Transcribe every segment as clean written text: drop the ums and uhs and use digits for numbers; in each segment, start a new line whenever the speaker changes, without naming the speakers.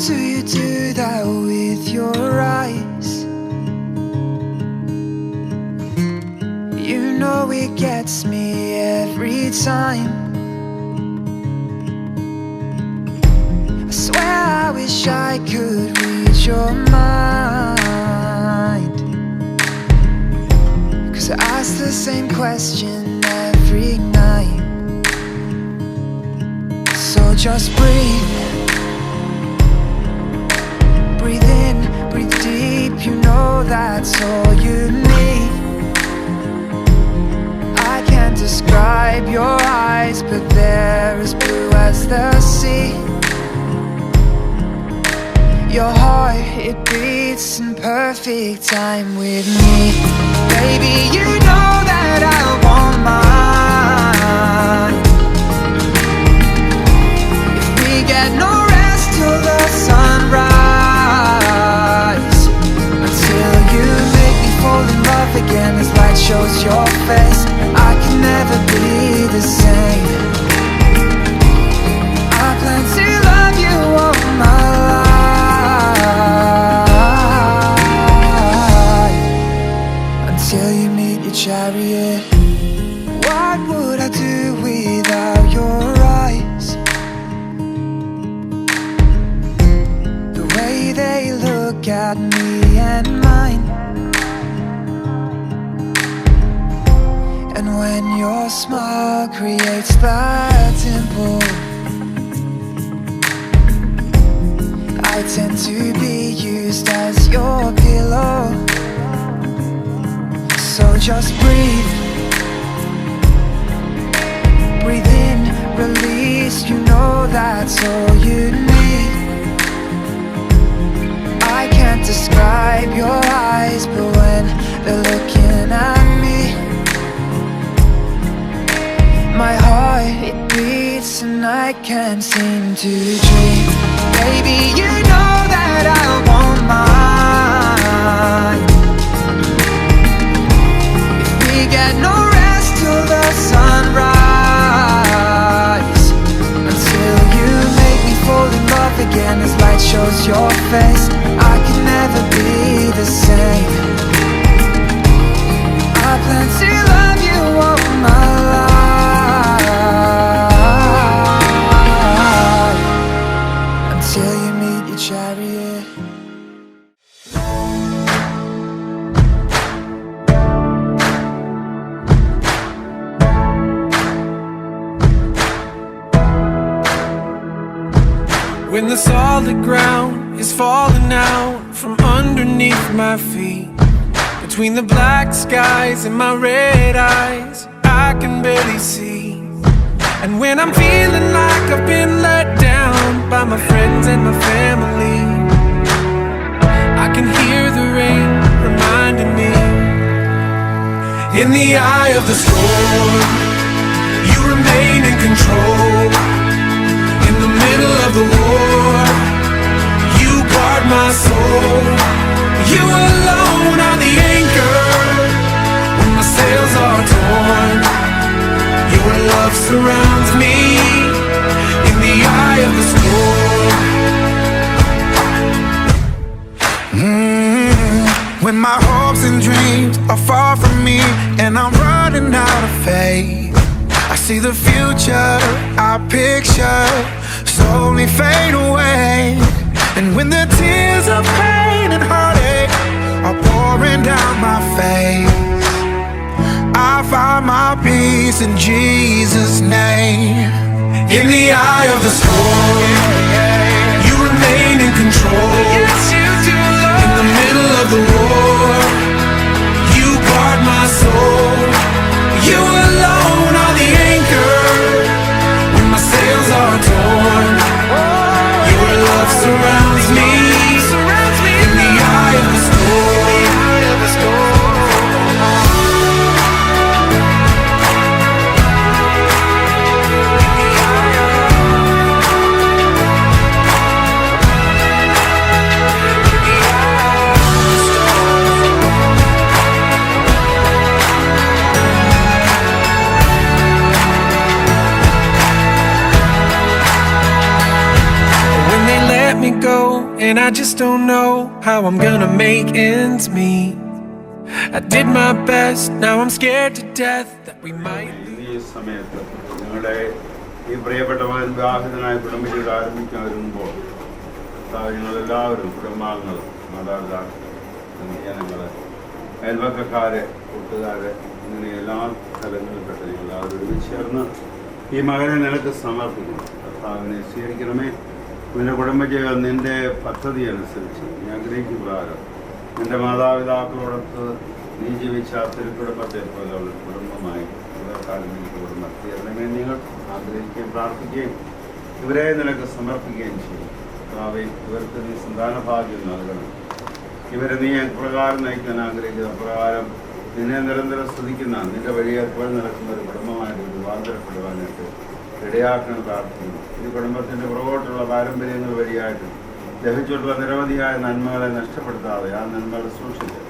do you do that with your eyes? You know it gets me every time. I swear I wish I could read your mind, 'cause I ask the same question every night. So just breathe. Breathe in, breathe deep, you know that's all you need. I can't describe your eyes, but they're as blue as the sea. Your heart, it beats in perfect time with me. Baby, you know that I want mine. If we get no rest till the sunrise, until you make me fall in love again as light shows your face, I can never be the same. I plan to love you all my life, until you meet your chariot. What would I do without your eyes? The way they look at me and mine. And when your smile creates that dimple, I tend to be used as your pillow. So just breathe. Breathe in, release, you know that's all you need. I can't describe your eyes, but when they're looking at me, my heart, it beats and I can't seem to dream. Baby, you know that I want mine. If we get no rest till the sunrise, until you make me fall in love again as light shows your face, I can never be the same. I plan to love you all my life, until you meet your chariot.
When the solid ground is falling out from underneath my feet, between the black skies and my red eyes, I can barely see. And when I'm feeling like I've been let down by my friends and my family, I can hear the rain reminding me. In the eye of the storm, you remain in control. In the middle of the war, you guard my soul. You alone are the anchor when my sails are torn. Your love surrounds me in the eye of the storm.
When my hopes and dreams are far from me and I'm running out of faith, I see the future I picture slowly fade away. And when the tears of pain and heartache are pouring down my face, I find my peace in Jesus' name.
In the eye of the storm, you remain in control.
Yes, you do, Lord.
In the middle of the war, you guard my soul. You alone are the anchor when my sails are torn. Your love surrounds me in the eye of the storm. and I just don't know how I'm gonna make ends meet. I did my best, now I'm scared to death that we might.
ഈ സമയത്ത് നിങ്ങളുടെ ഈ പ്രിയപ്പെട്ട മകൻ വിവാഹിതനായ കുടുംബജീവിതം ആരംഭിക്കാൻ വരുമ്പോൾ ഞങ്ങളെല്ലാവരും കുടുംബാംഗങ്ങൾ, മാതാപിതാക്കൾ, ജനങ്ങൾ, അയൽവക്കക്കാര്, കൂട്ടുകാര്, ഇങ്ങനെ എല്ലാ സ്ഥലങ്ങളിൽപ്പെട്ട ഞങ്ങളെല്ലാവരും ഒരുമിച്ച് ചേർന്ന് ഈ മകനെ നിനക്ക് സമർപ്പിക്കുന്നു. കർത്താവിനെ സ്വീകരിക്കണമേ. നിന്റെ കുടുംബജീവിതം നിന്റെ പദ്ധതി അനുസരിച്ച് നീ ആഗ്രഹിക്കുന്ന പ്രകാരം നിന്റെ മാതാപിതാക്കളോടൊത്ത് നീ ജീവിച്ച തിരുക്കുടുംബത്തെ പോലെ ഒരു കുടുംബമായി ഇവർക്കാരും ഈ കുടുംബം തീരണമേ. നിങ്ങൾ ആഗ്രഹിക്കുകയും പ്രാർത്ഥിക്കുകയും ഇവരെ നിനക്ക് സമർപ്പിക്കുകയും ചെയ്യും. കർത്താവേ, ഇവർക്ക് നീ സന്താനഭാഗ്യം നൽകണം. ഇവരെ നീ എപ്രകാരം നയിക്കാൻ ആഗ്രഹിക്കുന്ന പ്രകാരം നിന്നെ നിരന്തരം സ്തുതിക്കുന്ന നിന്റെ വഴി എപ്പോഴും നടക്കുന്ന ഒരു കുടുംബമായിട്ട് രൂപാന്തരപ്പെടുവാനായിട്ട് ഇടയാക്കണം പ്രാർത്ഥിക്കുന്നു. ഈ കുടുംബത്തിൻ്റെ പുറകോട്ടുള്ള പാരമ്പര്യങ്ങൾ വഴിയായിട്ട് ലഭിച്ചിട്ടുള്ള നിരവധിയായ നന്മകളെ നഷ്ടപ്പെടുത്താതെ ആ നന്മകളെ സൂക്ഷിച്ച്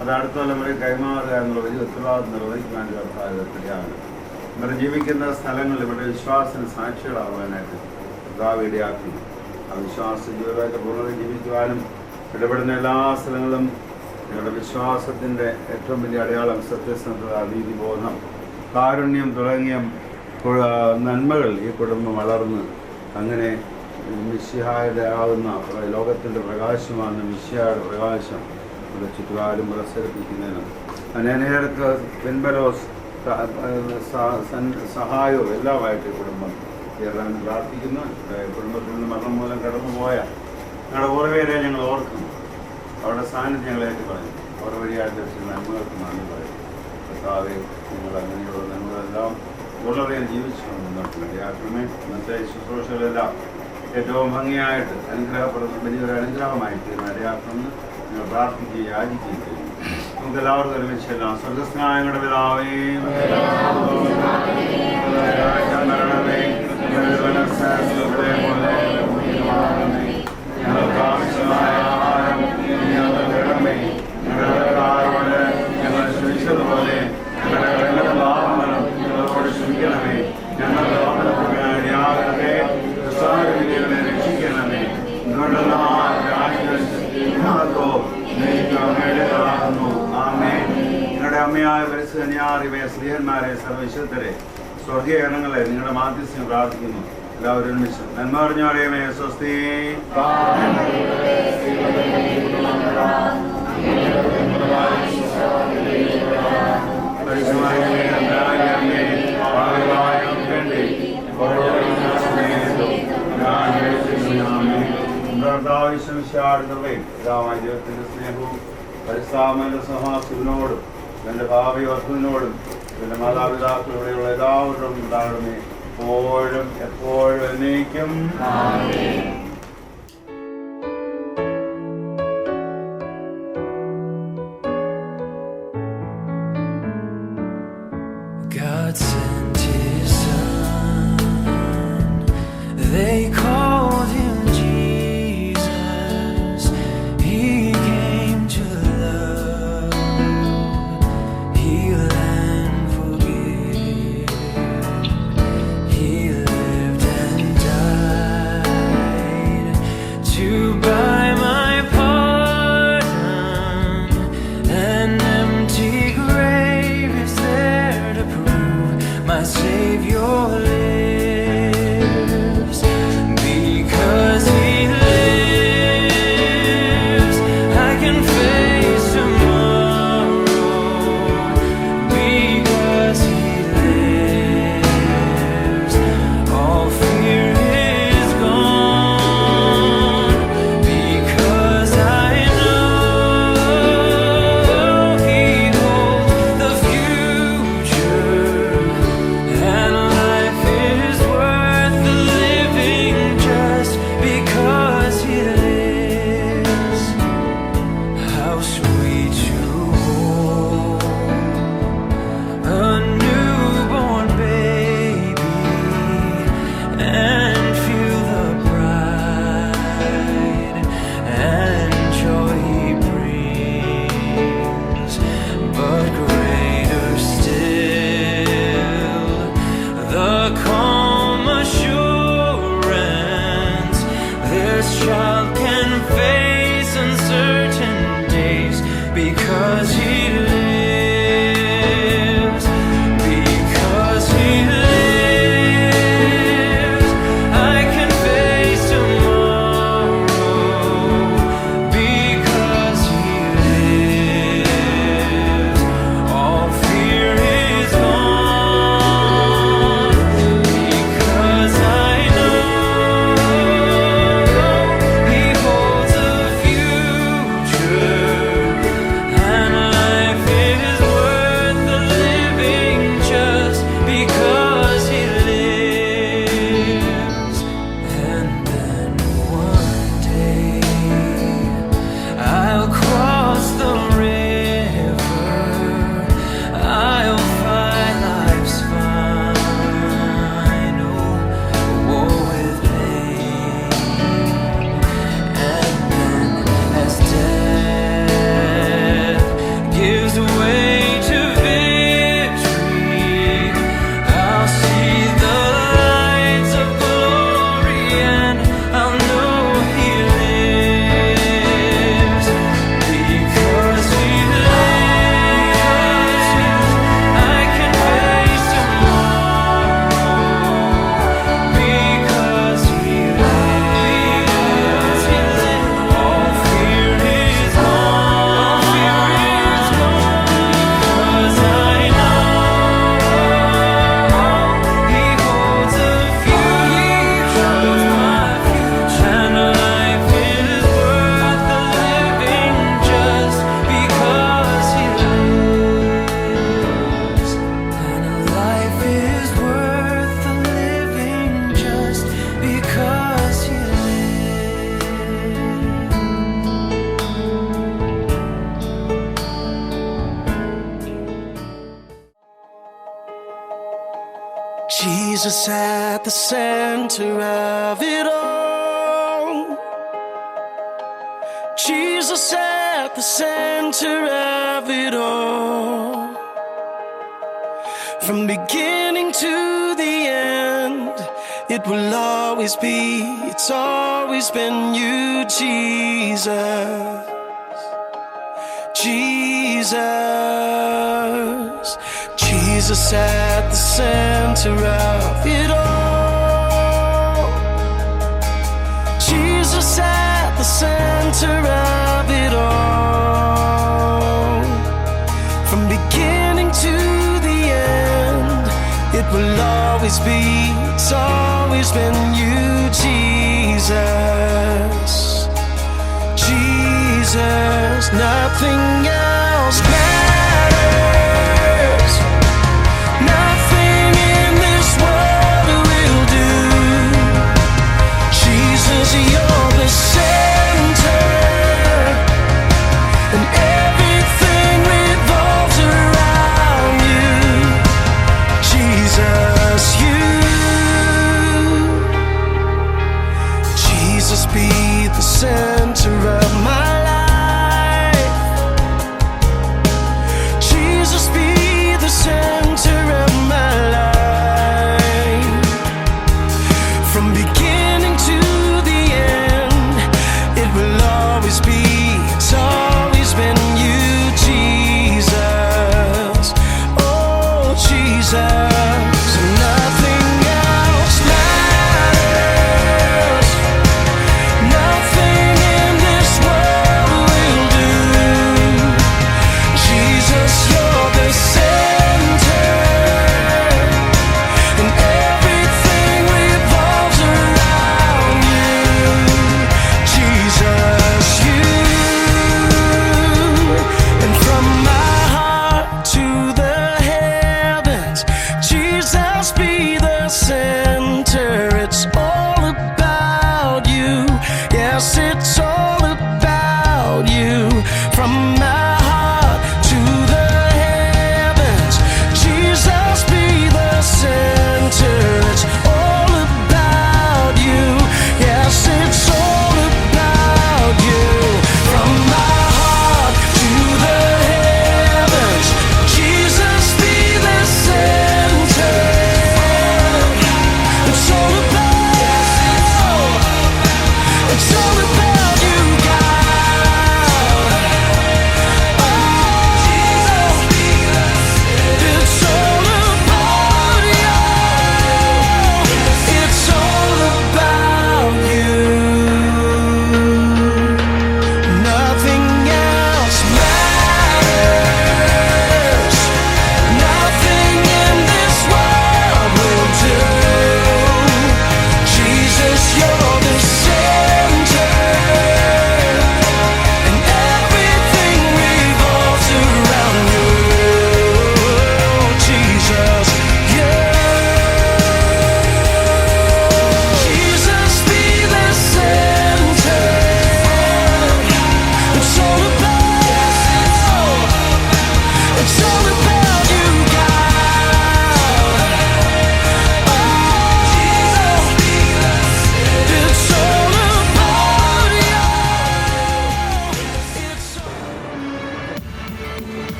അത് അടുത്ത തലമുറയിൽ കൈമാറുക എന്നുള്ള വലിയ ഉത്തരവാദിത്വം നിർവഹിക്കാൻ കർത്താവിടയാണ്. ഇവർ ജീവിക്കുന്ന സ്ഥലങ്ങളിൽ ഇവിടെ വിശ്വാസത്തിന് സാക്ഷികളാവാനായിട്ട് കർത്താവ് ഇടയാക്കുന്നു. ആ വിശ്വാസ ജീവിതമായിട്ട് പൂർണ്ണത ജീവിക്കുവാനും ഇടപെടുന്ന എല്ലാ സ്ഥലങ്ങളും ഞങ്ങളുടെ വിശ്വാസത്തിൻ്റെ ഏറ്റവും വലിയ അടയാളം സത്യസന്ധത, നീതിബോധം, കാരുണ്യം തുടങ്ങിയ നന്മകൾ ഈ കുടുംബം വളർന്ന് അങ്ങനെ മിശിഹായുടെ ആകുന്ന ലോകത്തിൻ്റെ പ്രകാശമാണ് മിശിഹായുടെ പ്രകാശം ഇവിടെ ചുറ്റുപാടും പ്രസരിപ്പിക്കുന്നതിനും അനേകർക്ക് പിൻബലവും സഹായവും എല്ലാമായിട്ട് കുടുംബം ചേരാൻ പ്രാർത്ഥിക്കുന്നു. കുടുംബത്തിൽ നിന്ന് മരണം മൂലം കടന്നുപോയ ഞങ്ങളുടെ ഓർമ്മയെ ഞങ്ങൾ ഓർക്കുന്നു. അവരുടെ സാന്നിധ്യം ഞങ്ങൾ ഏറ്റുപറയുന്നു. അവർ വഴിയായിട്ട് നന്മകൾക്ക് നന്ദി പറയും. കർത്താവെ, നിങ്ങൾ അങ്ങനെയുള്ള നന്മകളെല്ലാം വളരെ ജീവിച്ചു മുന്നോട്ട് ഇടയാക്കണമേ. ഇന്നത്തെ ശുശ്രൂഷകളെല്ലാം ഏറ്റവും ഭംഗിയായിട്ട് അനുഗ്രഹപ്പെടുന്ന വലിയൊരു അനുഗ്രഹമായി തീർന്ന ഇടയാക്കണമെന്ന് ഞങ്ങൾ പ്രാർത്ഥിക്കുകയും യാചിക്കുകയും ചെയ്യുന്നു. നമുക്ക് എല്ലാവർക്കും ഒരുമിച്ച് എല്ലാം സ്വർഗസ്നായ ഞങ്ങളുടെ പിതാവേ, ഞങ്ങൾക്ക് ആവശ്യമായ ആഹാരം ഞങ്ങൾ ക്ഷമിച്ചതുപോലെ ഞങ്ങളുടെ കടങ്ങളുടെ പാപങ്ങളും ഞങ്ങളോട് ക്ഷമിക്കണമേ. ഞങ്ങളുടെ യാഗത്തെ വിജയങ്ങളെ രക്ഷിക്കണമേ. നിങ്ങളുടെ നിങ്ങളുടെ അമ്മയായ പരിസ്ഥിതിയെ സ്ത്രീയന്മാരെ സർവവിശുദ്ധരെ സ്വർഗീയ ഗണങ്ങളെ നിങ്ങളുടെ മാധ്യസ്ഥ്യം പ്രാർത്ഥിക്കുന്നു. എല്ലാവരും ഒരുമിച്ച് നന്മ പറഞ്ഞവരെയുമേ സ്വസ്തി. ദൈവത്തിന്റെ സ്നേഹവും പരിസ്ഥാമന്റെ സഹവാസത്തിനോടും എൻ്റെ ഭാവി വസ്തുവിനോടും എൻ്റെ മാതാപിതാക്കളുടെയുള്ള എല്ലാവരും ഉണ്ടാകണമേ, എപ്പോഴും എപ്പോഴും എന്നേക്കും.
God sent his son, they called him Jesus. He came to love, heal and forgive. He lived and died
because He lives, because He lives, I can face tomorrow, because He lives, all fear is gone, because I know He holds a future, and life is worth the living just because He lives. And then one day I'll cross the river, I'll find life's final war with pain. And then as death gives way to victory, I'll see the lights of glory, and I'll know He lives, because He lives, I can face tomorrow, because He lives, all fear is gone, because I know He holds a future, and life is worth the living just because He lives, and life is worth the living just because He lives.
Jesus at the center of it all. Jesus at the center of it all. From beginning to the end, it will always be, it's always been you, Jesus. Jesus. Jesus at the center of it all. Jesus at the center of it all. From beginning to the end, it will always be, it's always been you, Jesus. Jesus, nothing else matters. Nothing in this world will do. Jesus, you're the center, and everything revolves around you. Jesus, Jesus, be the center of my life.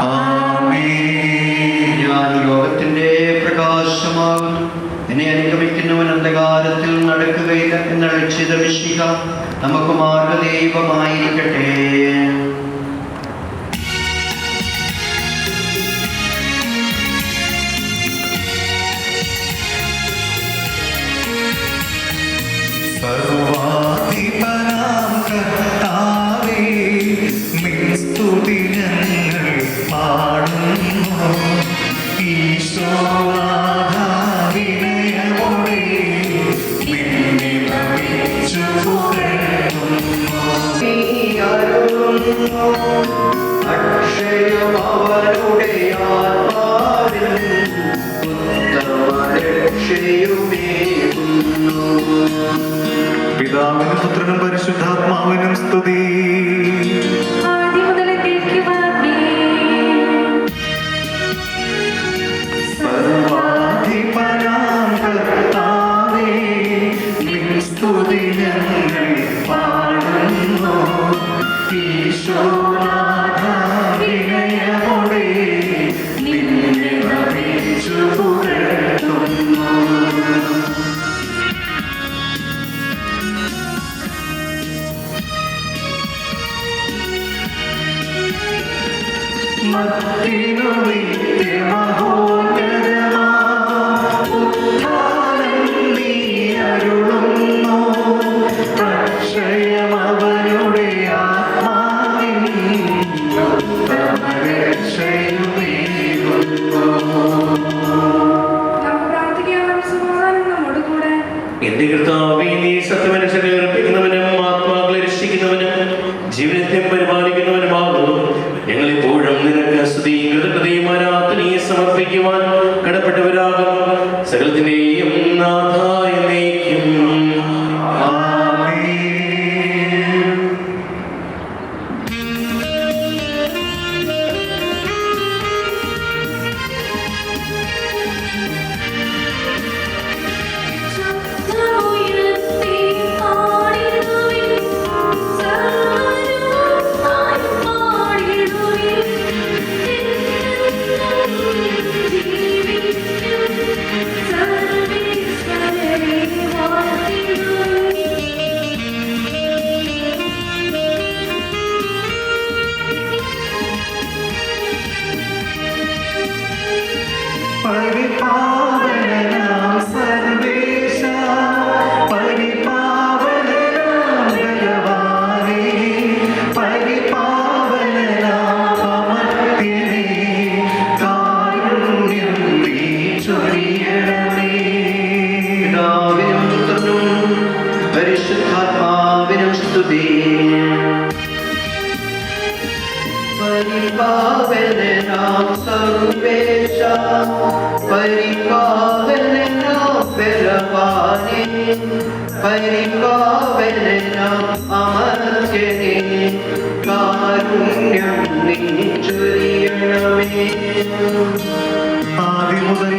Amen.
പിതാവിനും പുത്രനും പരിശുദ്ധാത്മാവിനും സ്തുതി. സർവാധിപനാം കർത്താവേ, നിൻ സ്തുതി ഞങ്ങൾ പാടുന്നു. ഈശോനാഥ വിനയമോടെ നിന്നെ നമിച്ചു പുകഴ്ത്തുന്നു. മത്തിനു നിത്യമഹോന്നതമാ ഉത്ഥാനം നീ അരുളുന്നു. അക്ഷയമവനുടെ ആത്മാവിൻ ഉത്തമരക്ഷയുമേകുന്നു.
എന്റെ കർത്താവേ, നീ സത്യമനുസരണ അർപ്പിക്കുന്നവനും ആത്മാക്കളെ രക്ഷിക്കുന്നവനും ജീവിതത്തെ പരിപാലിക്കുന്നവനുമാകുന്നു. ഞങ്ങളിപ്പോഴും നിനക്ക് സ്തുതിയും കൃതജ്ഞതയും ആരാധനയെ സമർപ്പിക്കുവാൻ കടപ്പെട്ടവരാകും. സകലത്തിന്റെയും നാഥ എന്നേക്കും
ആമേൻ. പരിപാവനനാം സർവേശ, പരിപാവനനാം ബലവാനേ, പരിപാവനനാം അമർത്യനേ, കാരുണ്യം നീ ചൊരിയണമേ.
പിതാവിനും പുത്രനും പരിശുദ്ധാത്മാവിനും സ്തുതി. പരിപാവനനാം സർവേശ, പരിപാവനനാം ബലവാനേ, പരിപാവനനാം അമർത്യനേ, കാരുണ്യം നീ ചൊരിയണമേ.
ആദ്യം മുതൽ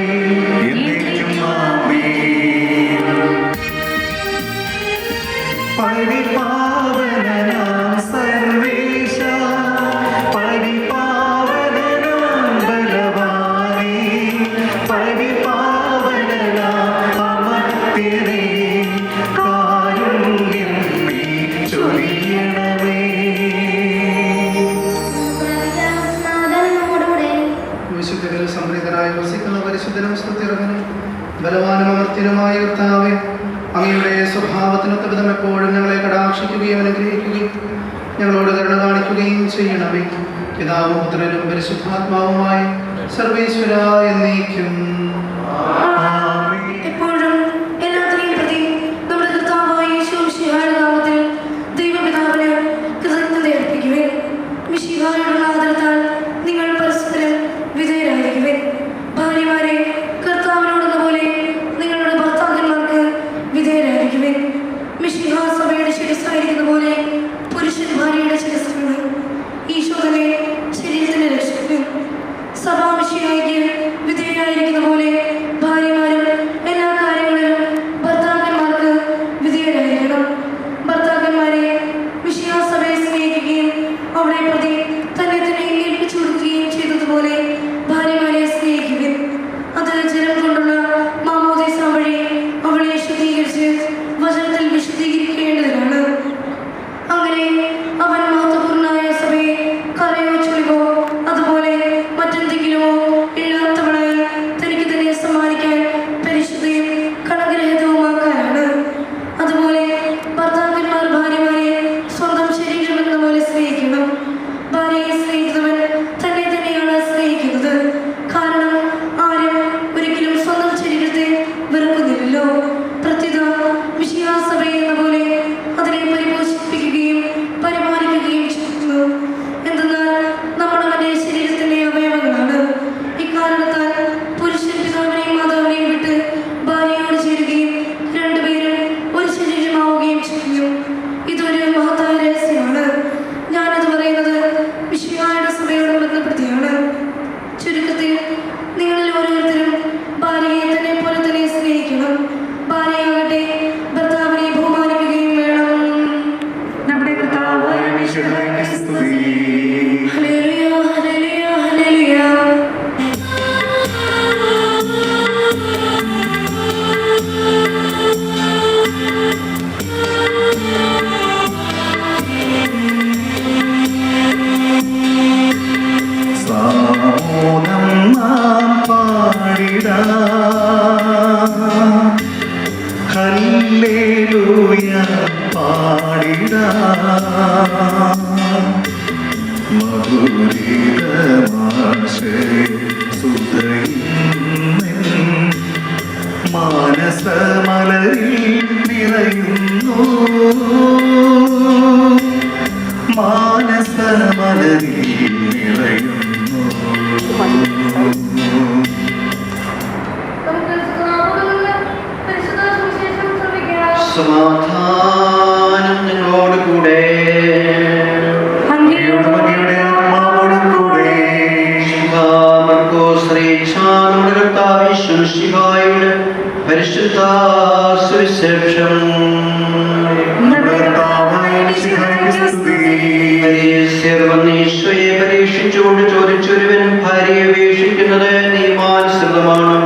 എന്നേക്കും ആമേൻ. പരിപാവനനാം സർവേശ, പരിപാവനനാം ബലവാനേ, പരിപാവനനാം അമർത്യനേ, കാരുണ്യം നീ ചൊരിയണമേ.
വിശുദ്ധരിൽ സംപ്രീതനായി വസിക്കുന്ന പരിശുദ്ധനും സ്തുതിർഹനും ബലവാനും അമർത്യനുമായ കർത്താവേ, അങ്ങയുടെ സ്വഭാവത്തിനൊത്ത വിധം എപ്പോഴും ഞങ്ങളെ കടാക്ഷിക്കുകയും അനുഗ്രഹിക്കുകയും ഞങ്ങളോട് കരുണ കാണിക്കുകയും ചെയ്യണമേ. പിതാവും പുത്രനും പരിശുദ്ധാത്മാവുമായി സർവേശ്വര എന്നേക്കും.
എപ്പോഴും എല്ലാത്തിനെയും പ്രതി നമ്മുടെ കർത്താവായ യേശുമിശിഹായുടെ നാമത്തിൽ ദൈവപിതാവിന് കൃതജ്ഞത അർപ്പിക്കുവിൻ. മിശിഹായോടുള്ള ആദരത്താൽ നിങ്ങൾ പരസ്പരം വിധേയരായിരിക്കുവിൻ. ഭാര്യമാരെ, കർത്താവിനോടെന്ന പോലെ നിങ്ങളുടെ ഭർത്താക്കന്മാർക്ക് വിധേയരായിരിക്കുവിൻ. മിശിഹാ സഭയുടെ ശിരസ്സായിരിക്കുന്ന പോലെ പുരുഷൻ ഭാര്യയുടെ ശിരസ്സാണ്. ഈശോ തന്നെ ശരീരത്തിന്റെ രക്ഷകൻ. സഭാ മിശിഹായ്ക്ക് വിധേയരായിരിക്കുന്ന പോലെ ഭാര്യമാരും എല്ലാ കാര്യങ്ങളിലും ഭർത്താക്കന്മാർക്ക് വിധേയരായിരിക്കണം. ഭർത്താക്കന്മാരെ മിശിഹാ സഭയെ സ്നേഹിക്കുകയും അവളെ പ്രതി തന്നെ തന്നെ ഏൽപ്പിച്ചു കൊടുക്കുകയും ചെയ്തതുപോലെ ഭാര്യമാരെ സ്നേഹിക്കുവിൻ. അത് ജലം കൊണ്ടുള്ള മാമോദീസ വഴി അവളെ ശുദ്ധീകരിച്ച് വചനത്തിൽ വിശുദ്ധീകരിക്കേണ്ടതിനാണ്. അങ്ങനെ അവൻ മഹത്വപൂർണ്ണമായ സഭയെ കരയോ ചൊലിവോ അതുപോലെ മറ്റെന്തെങ്കിലുമോ ഇല്ലാത്തവളായി തനിക്ക് തന്നെ പ്രതി നിങ്ങളിൽ ഓരോരുത്തരും ഭാര്യയെ തന്നെ പോലെ തന്നെ സ്നേഹിക്കണം. ഭാര്യയാകട്ടെ ഭർത്താവിനെ ബഹുമാനിക്കുകയും വേണം. നമ്മുടെ കർത്താവായ മിശിഹായ്ക്ക് സ്തുതി. Hallelujah, hallelujah, hallelujah.
സാമോദം നാം പാടിടാം. ഹല്ലേലൂയ പാടിടാം. മധുരിതമാശുദ്ധയിൻ മാനസമലരിൽ നിറയുന്നു. മാനസമലരിൽ നിറയുന്നു.
നമുക്ക് പരിശുദ്ധ സുവിശേഷം ശ്രമിക്കാം.
സമാധാനം നിങ്ങളോട് കൂടെ.
അങ്ങയുടെ ആത്മാവോടും കൂടെ.
നമ്മുടെ കർത്താവ് യേശുമിശിഹായുടെ പരിശുദ്ധ സുവിശേഷം.
നമ്മുടെ കർത്താവായ മിശിഹായ്ക്ക് സ്തുതി.
ഈശോയെ പരീക്ഷിച്ചുകൊണ്ട് ചോദിച്ചൊരുവൻ ഭാര്യയെ ഉപേക്ഷിക്കുന്നത് നിയമാനുസൃതമാണ്.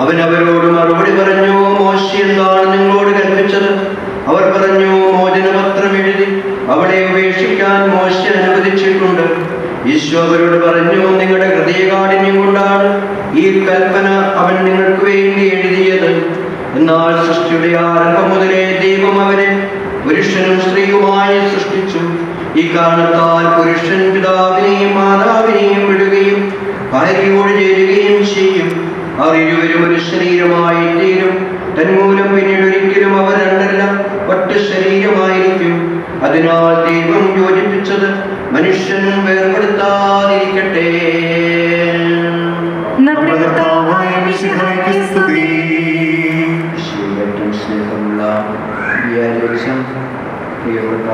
അവൻ അവരോട് മറുപടി പറഞ്ഞു, മോശെ എന്താണ് നിങ്ങളോട് കൽപ്പിച്ചത്? അവർ പറഞ്ഞു, മോചനപത്രം എഴുതി അവളെ ഉപേക്ഷിക്കാൻ മോശെ അനുവദിച്ചിട്ടുണ്ട്. ഈശോ അവരോട് പറഞ്ഞു, നിങ്ങളുടെ ഹൃദയകാഠിന്യം കൊണ്ടാണ് ഈ കൽപ്പന അവൻ നിങ്ങൾക്ക് വേണ്ടി എഴുതിയത്. എന്നാൽ സൃഷ്ടിയുടെ ആരംഭം മുതലേ ദൈവം അവരെ പുരുഷനും സ്ത്രീയുമായി സൃഷ്ടിച്ചു. ഈ കാരണത്താൽ പുരുഷൻ പിതാവിനെയും മാതാവിനെയും വിടുകയും ഭാര്യയോട് ചേരുകയും ചെയ്യും. അവർ ഇരുവരും ഒരു ശരീരമായി തീരും. തന്മൂലം പിന്നീട് ഒരിക്കലും അവർ രണ്ടല്ല, ഒറ്റ ശരീരമായിരിക്കും. അതിനാൽ ദൈവം യോജിപ്പിച്ചത് മനുഷ്യൻ വേർപെടുത്താതിരിക്കട്ടെ.
നമ്മുടെ കർത്താവായ മിശിഹായ്ക്ക് സ്തുതി.
ഏറ്റവും സ്നേഹമുള്ള വ്യാഴാഴ്ച പ്രിയപ്പെട്ട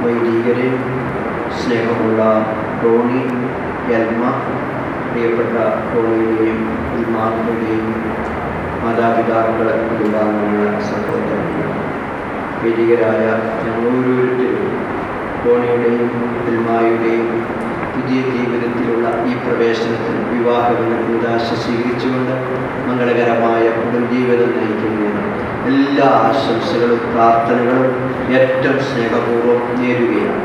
വൈദികരെ, സ്നേഹമുള്ള ടോണി, എൽമ, പ്രിയപ്പെട്ട ടോണിയുടെയും ഉൽമാങ്ങളുടെയും മാതാപിതാക്കൾ, കുടുംബാംഗങ്ങൾ, സഹോദരങ്ങൾ, വൈദികരായ ഞങ്ങൾ ഓരോരുത്തരും ടോണിയുടെയും ഉൽമായുടെയും പുതിയ ജീവിതത്തിലുള്ള ഈ പ്രവേശനത്തിൽ വിവാഹമെന്ന കൂതാശ സ്വീകരിച്ചുകൊണ്ട് മംഗളകരമായ കുടുംബജീവിതം നയിക്കുന്നതിന് എല്ലാ ആശംസകളും പ്രാർത്ഥനകളും ഏറ്റവും സ്നേഹപൂർവ്വം നേരുകയാണ്.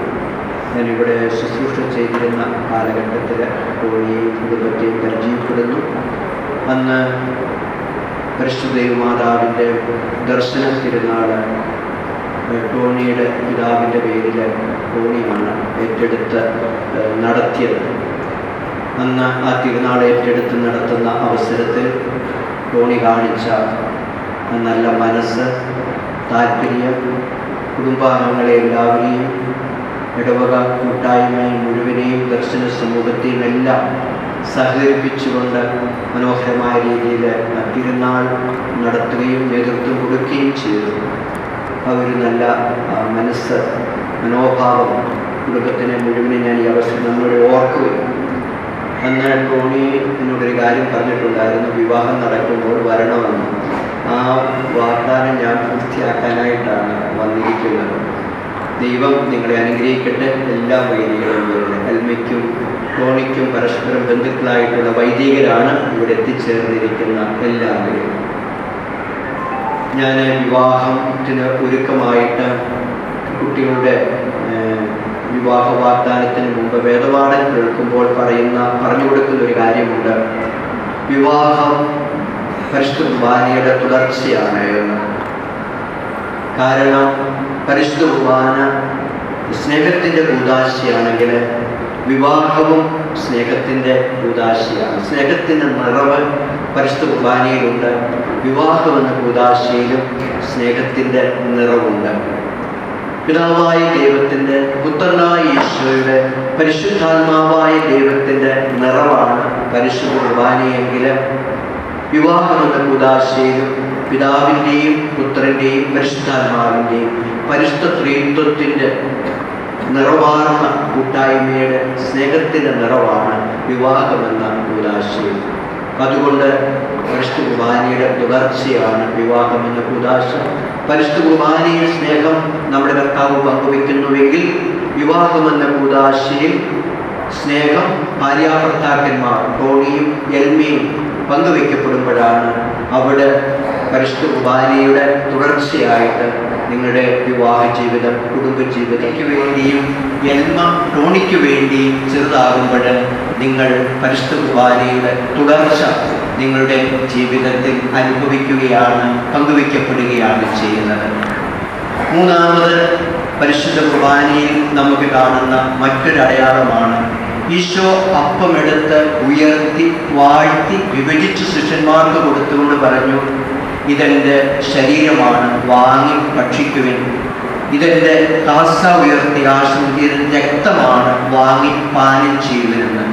ഞാനിവിടെ ശുശ്രൂഷ ചെയ്തിരുന്ന കാലഘട്ടത്തിൽ ടോണിയെയും കുടുംബത്തെയും പരിചയപ്പെടുന്നു. അന്ന് പരിശുദ്ധ മാതാവിൻ്റെ ദർശന തിരുനാൾ ടോണിയുടെ പിതാവിൻ്റെ പേരിൽ ടോണിയാണ് ഏറ്റെടുത്ത് നടത്തിയത്. അന്ന് ആ തിരുനാൾ ഏറ്റെടുത്ത് നടത്തുന്ന അവസരത്തിൽ ടോണി കാണിച്ച നല്ല മനസ്സ്, താല്പര്യം, കുടുംബാംഗങ്ങളെ എല്ലാവരെയും, ഇടവക കൂട്ടായ്മയും മുഴുവനെയും ദർശന സമൂഹത്തെയും എല്ലാം സഹകരിപ്പിച്ചുകൊണ്ട് മനോഹരമായ രീതിയിൽ തിരുനാൾ നടത്തുകയും നേതൃത്വം കൊടുക്കുകയും ചെയ്തു. ആ ഒരു നല്ല മനസ്സ്, മനോഭാവം കുടുംബത്തിനെ മുഴുവനും ഞാൻ ഈ അവസരം നമ്മളോട് ഓർക്കുകയും. അന്ന് ടോണി എന്നോടൊരു കാര്യം പറഞ്ഞിട്ടുണ്ടായിരുന്നു, വിവാഹം നടക്കുമ്പോൾ വരണമെന്ന്. ആ വാഗ്ദാനം ഞാൻ പൂർത്തിയാക്കാനായിട്ടാണ് വന്നിരിക്കുന്നത്. ദൈവം നിങ്ങളെ അനുഗ്രഹിക്കട്ടെ. എല്ലാ വൈദികരും, എൽമയ്ക്കും ടോണിക്കും പരസ്പരം ബന്ധുക്കളായിട്ടുള്ള വൈദികരാണ് ഇവിടെ എത്തിച്ചേർന്നിരിക്കുന്ന എല്ലാവരും. ഞാൻ വിവാഹത്തിന് ഒരുക്കമായിട്ട് കുട്ടികളുടെ വിവാഹ വാഗ്ദാനത്തിന് മുമ്പ് വേദപാഠം കേൾക്കുമ്പോൾ പറഞ്ഞു കൊടുക്കുന്ന ഒരു കാര്യമുണ്ട്. വിവാഹം പരിശുദ്ധ കുർബാനയുടെ തുടർച്ചയാണ് എന്ന്. കാരണം പരിശുദ്ധ കുർബാന സ്നേഹത്തിൻ്റെ കൂദാശയാണെങ്കിൽ വിവാഹവും സ്നേഹത്തിൻ്റെ കൂദാശയാണ്. സ്നേഹത്തിൻ്റെ നിറവ് പരിശുദ്ധ കുർബാനയിലുണ്ട്. വിവാഹം എന്ന കൂദാശയിലും സ്നേഹത്തിൻ്റെ നിറവുണ്ട്. പിതാവായ ദൈവത്തിൻ്റെ, പുത്രനായ ഈശോയുടെ, പരിശുദ്ധാത്മാവായ ദൈവത്തിൻ്റെ നിറവാണ് പരിശുദ്ധ കുർബാനയെങ്കിൽ വിവാഹമെന്ന കൂദാശയിലും പിതാവിൻ്റെയും പുത്രൻ്റെയും പരിശുദ്ധാത്മാവിൻ്റെയും പരിശുദ്ധ ത്രിത്വത്തിൻ്റെ നിറവാർന്ന കൂട്ടായ്മയുടെ സ്നേഹത്തിൻ്റെ നിറവാണ് വിവാഹമെന്ന കൂദാശയിൽ. അതുകൊണ്ട് പരിശുദ്ധ കുർബാനയുടെ തുടർച്ചയാണ് വിവാഹമെന്ന കൂദാശ. പരിശുദ്ധ കുർബാനയിൽ സ്നേഹം നമ്മുടെ കർത്താവ് പങ്കുവെക്കുന്നുവെങ്കിൽ വിവാഹമെന്ന കൂദാശയിൽ സ്നേഹം ഭാര്യാഭർത്താക്കന്മാർ ടോണിയും എൽമയും പങ്കുവെക്കപ്പെടുമ്പോഴാണ് അവിടെ പരിശുദ്ധ കുർബാനയുടെ തുടർച്ചയായിട്ട് നിങ്ങളുടെ വിവാഹ ജീവിതം, കുടുംബജീവിതയ്ക്ക് വേണ്ടിയും എൽമ ടോണിക്ക് വേണ്ടിയും ചെറുതാകുമ്പോൾ നിങ്ങൾ പരിശുദ്ധ കുർബാനയുടെ തുടർച്ച നിങ്ങളുടെ ജീവിതത്തിൽ അനുഭവിക്കുകയാണ്, പങ്കുവെക്കപ്പെടുകയാണ് ചെയ്യുന്നത്. മൂന്നാമത്, പരിശുദ്ധ കുർബാനയിൽ നമുക്ക് കാണുന്ന മറ്റൊരു അടയാളമാണ് ഈശോ അപ്പമെടുത്ത് ഉയർത്തി വാഴ്ത്തി വിഭജിച്ച് ശിഷ്യന്മാർക്ക് കൊടുത്തുകൊണ്ട് പറഞ്ഞു, ഇതെൻ്റെ ശരീരമാണ്, വാങ്ങി ഭക്ഷിക്കുവിൻ. ഇതെൻ്റെ കാസ ഉയർത്തി ആശുപത്രിയുടെ രക്തമാണ്, വാങ്ങി പാനം ചെയ്യുവിനെന്ന്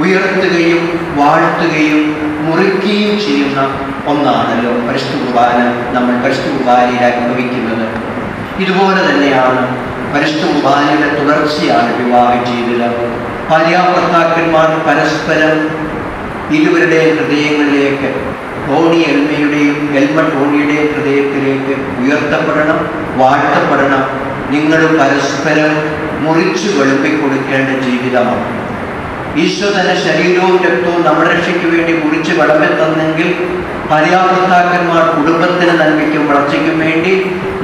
ഉയർത്തുകയും വാഴ്ത്തുകയും മുറിക്കുകയും ചെയ്യുന്ന ഒന്നാണല്ലോ പരിശുദ്ധ കുർബാന. നമ്മൾ പരിശുദ്ധ കുർബാനയിൽ അനുഭവിക്കുന്നത് ഇതുപോലെ തന്നെയാണ്. പരിശുദ്ധ കുർബാനയുടെ തുടർച്ചയാണ് വിവാഹ ജീവിതം. ഭാര്യാഭർത്താക്കന്മാർ പരസ്പരം ഇരുവരുടെയും ഹൃദയങ്ങളിലേക്ക്, ടോണി എൽമയുടെയും എൽമ ടോണിയുടെയും ഹൃദയത്തിലേക്ക് ഉയർത്തപ്പെടണം, വാഴ്ത്തപ്പെടണം. നിങ്ങൾ പരസ്പരം മുറിച്ചു വെളുപ്പിക്കൊടുക്കേണ്ട ജീവിതമാണ്. ഈശോ തന്നെ ശരീരവും രക്തവും നമ്മുടെ രക്ഷയ്ക്ക് വേണ്ടി മുറിച്ച് വിളമ്പി തന്നെങ്കിൽ ഭാര്യാഭർത്താക്കന്മാർ കുടുംബത്തിന് നന്മയ്ക്കും വളർച്ചയ്ക്കും വേണ്ടി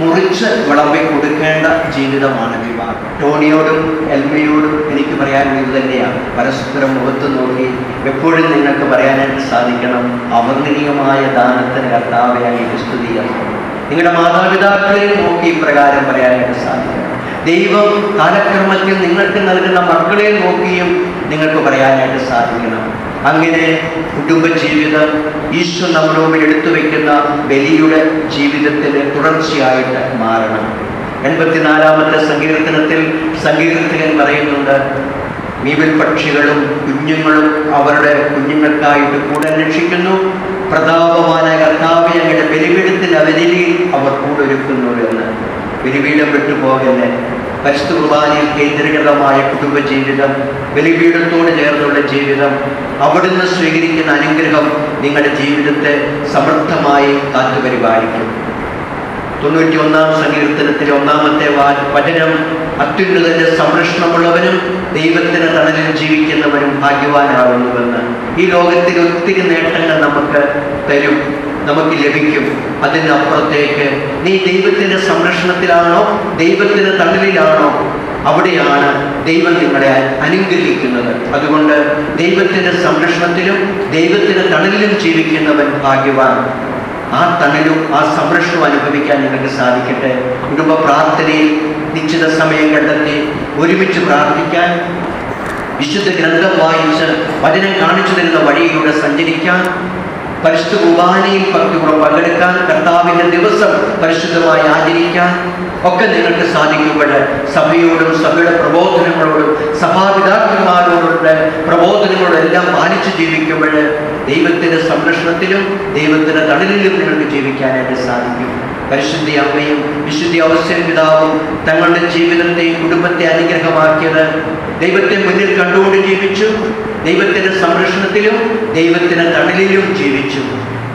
മുറിച്ച് വിളമ്പി കൊടുക്കേണ്ട ജീവിതമാണ് വിവാഹം. ടോണിയോടും എൽമയോടും എനിക്ക് പറയാനുള്ളത് ഇത് തന്നെയാണ്. പരസ്പരം മുഖത്ത് നോക്കി എപ്പോഴും നിങ്ങൾക്ക് പറയാനായിട്ട് സാധിക്കണം, അവർണ്ണനീയമായ ദാനത്തിന് കർത്താവയായി സ്തുതിയാണ്. നിങ്ങളുടെ മാതാപിതാക്കളെ നോക്കി ഇപ്രകാരം പറയാനായിട്ട് സാധിക്കണം. ദൈവം കാലക്രമത്തിൽ നിങ്ങൾക്ക് നൽകുന്ന മക്കളെ നോക്കിയും നിങ്ങൾക്ക് പറയാനായിട്ട് സാധിക്കണം. അങ്ങനെ കുടുംബജീവിതം ഈശോ നമ്മുടെ മുമ്പിൽ എടുത്തു വയ്ക്കുന്ന ബലിയുടെ ജീവിതത്തിന് തുടർച്ചയായിട്ട് മാറണം. 84-ാമത്തെ സങ്കീർത്തനത്തിൽ സങ്കീർത്തകൻ പറയുന്നുണ്ട്, മീവിൽ പക്ഷികളും കുഞ്ഞുങ്ങളും അവരുടെ കുഞ്ഞുങ്ങൾക്കായിട്ട് കൂടെ അന്വേഷിക്കുന്നു. പ്രതാപവാനായ കർത്താവേ, അങ്ങയുടെ ബലിപീഠത്തിന്റെ അവനിലിയിൽ അവർ കൂടെ ഒരുക്കുന്നു എന്ന്. ബലിപീഠം വിട്ടുപോകല്ലേ. പരിശുദ്ധ കുർബാനയിൽ കേന്ദ്രീകൃതമായ കുടുംബജീവിതം, ബലിപീഠത്തോട് ചേർന്നുള്ള ജീവിതം, അവിടുന്ന് സ്വീകരിക്കുന്ന അനുഗ്രഹം നിങ്ങളുടെ ജീവിതത്തെ സമൃദ്ധമായി കാത്തുപരിപാലിക്കും. 91-ാം സങ്കീർത്തനത്തിലെ 1-ാമത്തെ വചനം, അത്യുന്നതന്റെ സംരക്ഷണമുള്ളവനും ദൈവത്തിന് തണലിൽ ജീവിക്കുന്നവനും ഭാഗ്യവാനാകുന്നുവെന്ന്. ഈ ലോകത്തിൽ ഒത്തിരി നേട്ടങ്ങൾ നമുക്ക് തരും, നമുക്ക് ലഭിക്കും. അതിനപ്പുറത്തേക്ക് നീ ദൈവത്തിന്റെ സംരക്ഷണത്തിലാണോ, ദൈവത്തിന്റെ തണലിലാണോ, അവിടെയാണ് ദൈവം നിങ്ങളെ അനുഗ്രഹിക്കുന്നത്. അതുകൊണ്ട് ദൈവത്തിന്റെ സംരക്ഷണത്തിലും ദൈവത്തിന്റെ തണലിലും ജീവിക്കുന്നവൻ ഭാഗ്യവാൻ. ആ തണലും ആ സംരക്ഷണവും അനുഭവിക്കാൻ നിങ്ങൾക്ക് സാധിക്കട്ടെ. കുടുംബ പ്രാർത്ഥനയിൽ നിശ്ചിത സമയം കണ്ടെത്തി ഒരുമിച്ച് പ്രാർത്ഥിക്കാൻ, വിശുദ്ധ ഗ്രന്ഥം വായിച്ച് വചനം കാണിച്ചു തരുന്ന വഴിയിലൂടെ സഞ്ചരിക്കാൻ, പരിശുദ്ധ കുർബാനയിൽ പങ്കെടുക്കാൻ, കർത്താവിൻ്റെ ദിവസം പരിശുദ്ധമായി ആചരിക്കാൻ ഒക്കെ നിങ്ങൾക്ക് സാധിക്കുമ്പോൾ സഭയോടും സഭയുടെ പ്രബോധനങ്ങളോടും സഭാപിതാക്കന്മാരോടുള്ള പ്രബോധനങ്ങളോടും എല്ലാം പാലിച്ച് ജീവിക്കുമ്പോൾ ദൈവത്തിൻ്റെ സംരക്ഷണത്തിലും ദൈവത്തിൻ്റെ തണലിലും നിങ്ങൾക്ക് ജീവിക്കാനായിട്ട് സാധിക്കും. പരിശുദ്ധ അമ്മയും വിശുദ്ധ ഔസേൻ പിതാവും തങ്ങളുടെ ജീവിതത്തെയും കുടുംബത്തെ അനുഗ്രഹമാക്കിയത് ദൈവത്തെ മുന്നിൽ കണ്ടുകൊണ്ട് ജീവിച്ചു. ദൈവത്തിൻ്റെ സംരക്ഷണത്തിലും ദൈവത്തിൻ്റെ തണലിലും ജീവിച്ചു.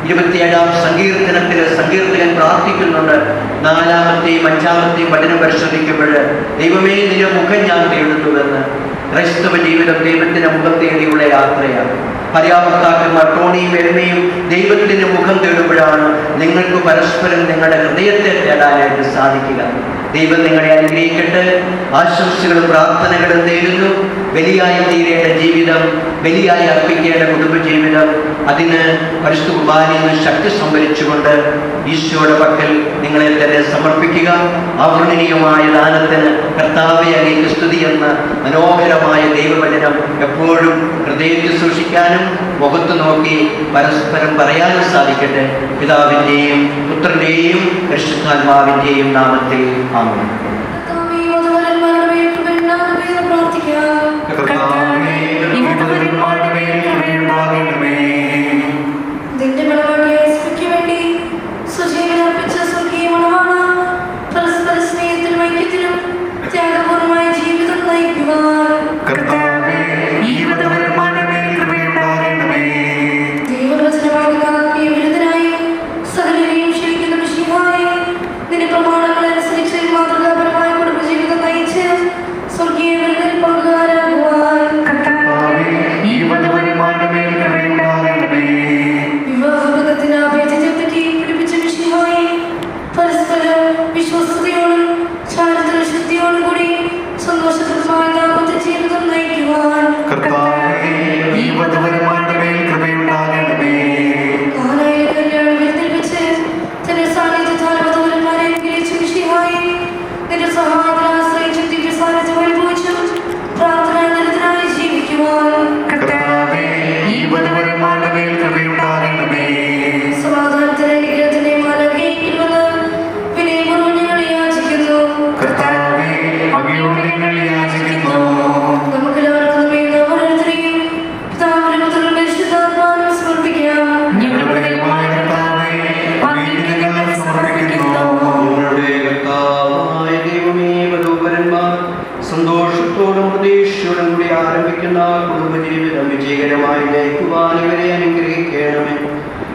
27-ാം സങ്കീർത്തനത്തിൽ സങ്കീർത്തകൻ പ്രാർത്ഥിക്കുന്നുണ്ട്. 4-ാമത്തെയും 5-ാമത്തെയും വചനം പരിശോധിക്കുമ്പോൾ, ദൈവമേ നിന്റെ മുഖം ഞാൻ തേടുന്നുവെന്ന്. ക്രൈസ്തവ ജീവിതം ദൈവത്തിന്റെ മുഖം തേടിയുള്ള യാത്രയാണ്. ഭാര്യാഭർത്താക്കന്മാർ ടോണിയും എൽമയും ദൈവത്തിന്റെ മുഖം തേടുമ്പോഴാണ് നിങ്ങൾക്ക് പരസ്പരം നിങ്ങളുടെ ഹൃദയത്തെ തേടാനായിട്ട് സാധിക്കുക. ദൈവം നിങ്ങളെ അനുഗ്രഹിക്കട്ടെ. ആശംസകളും പ്രാർത്ഥനകളും നേരുന്നു. ബലിയായി തീരേണ്ട ജീവിതം, ബലിയായി അർപ്പിക്കേണ്ട കുടുംബജീവിതം, അതിന് പരിശുദ്ധ കുർബാനയിൽ നിന്ന് ശക്തി സംഭരിച്ചുകൊണ്ട് ഈശോയുടെ പക്കൽ നിങ്ങളെ തന്നെ സമർപ്പിക്കുക. അവർണ്ണനീയമായ ദാനത്തിന് കർത്താവേ അങ്ങേക്ക് സ്തുതി എന്ന മനോഹരമായ ദൈവവചനം എപ്പോഴും ഹൃദയത്തിൽ സൂക്ഷിക്കാനും മുഖത്ത് നോക്കി പരസ്പരം പറയാനും സാധിക്കട്ടെ. പിതാവിൻ്റെയും പുത്രൻ്റെയും പരിശുദ്ധാത്മാവിൻ്റെയും നാമത്തിൽ ആമേൻ.
നിന്റെ മണവാട്ടിയെ സ്തുതിക്ക് വേണ്ടി സുജീവൻ അർപ്പിച്ച സ്വർഗീയ മണവാള, പരസ്പര സ്നേഹത്തിലും ഐക്യത്തിലും ത്യാഗപൂർണമായ ജീവിതം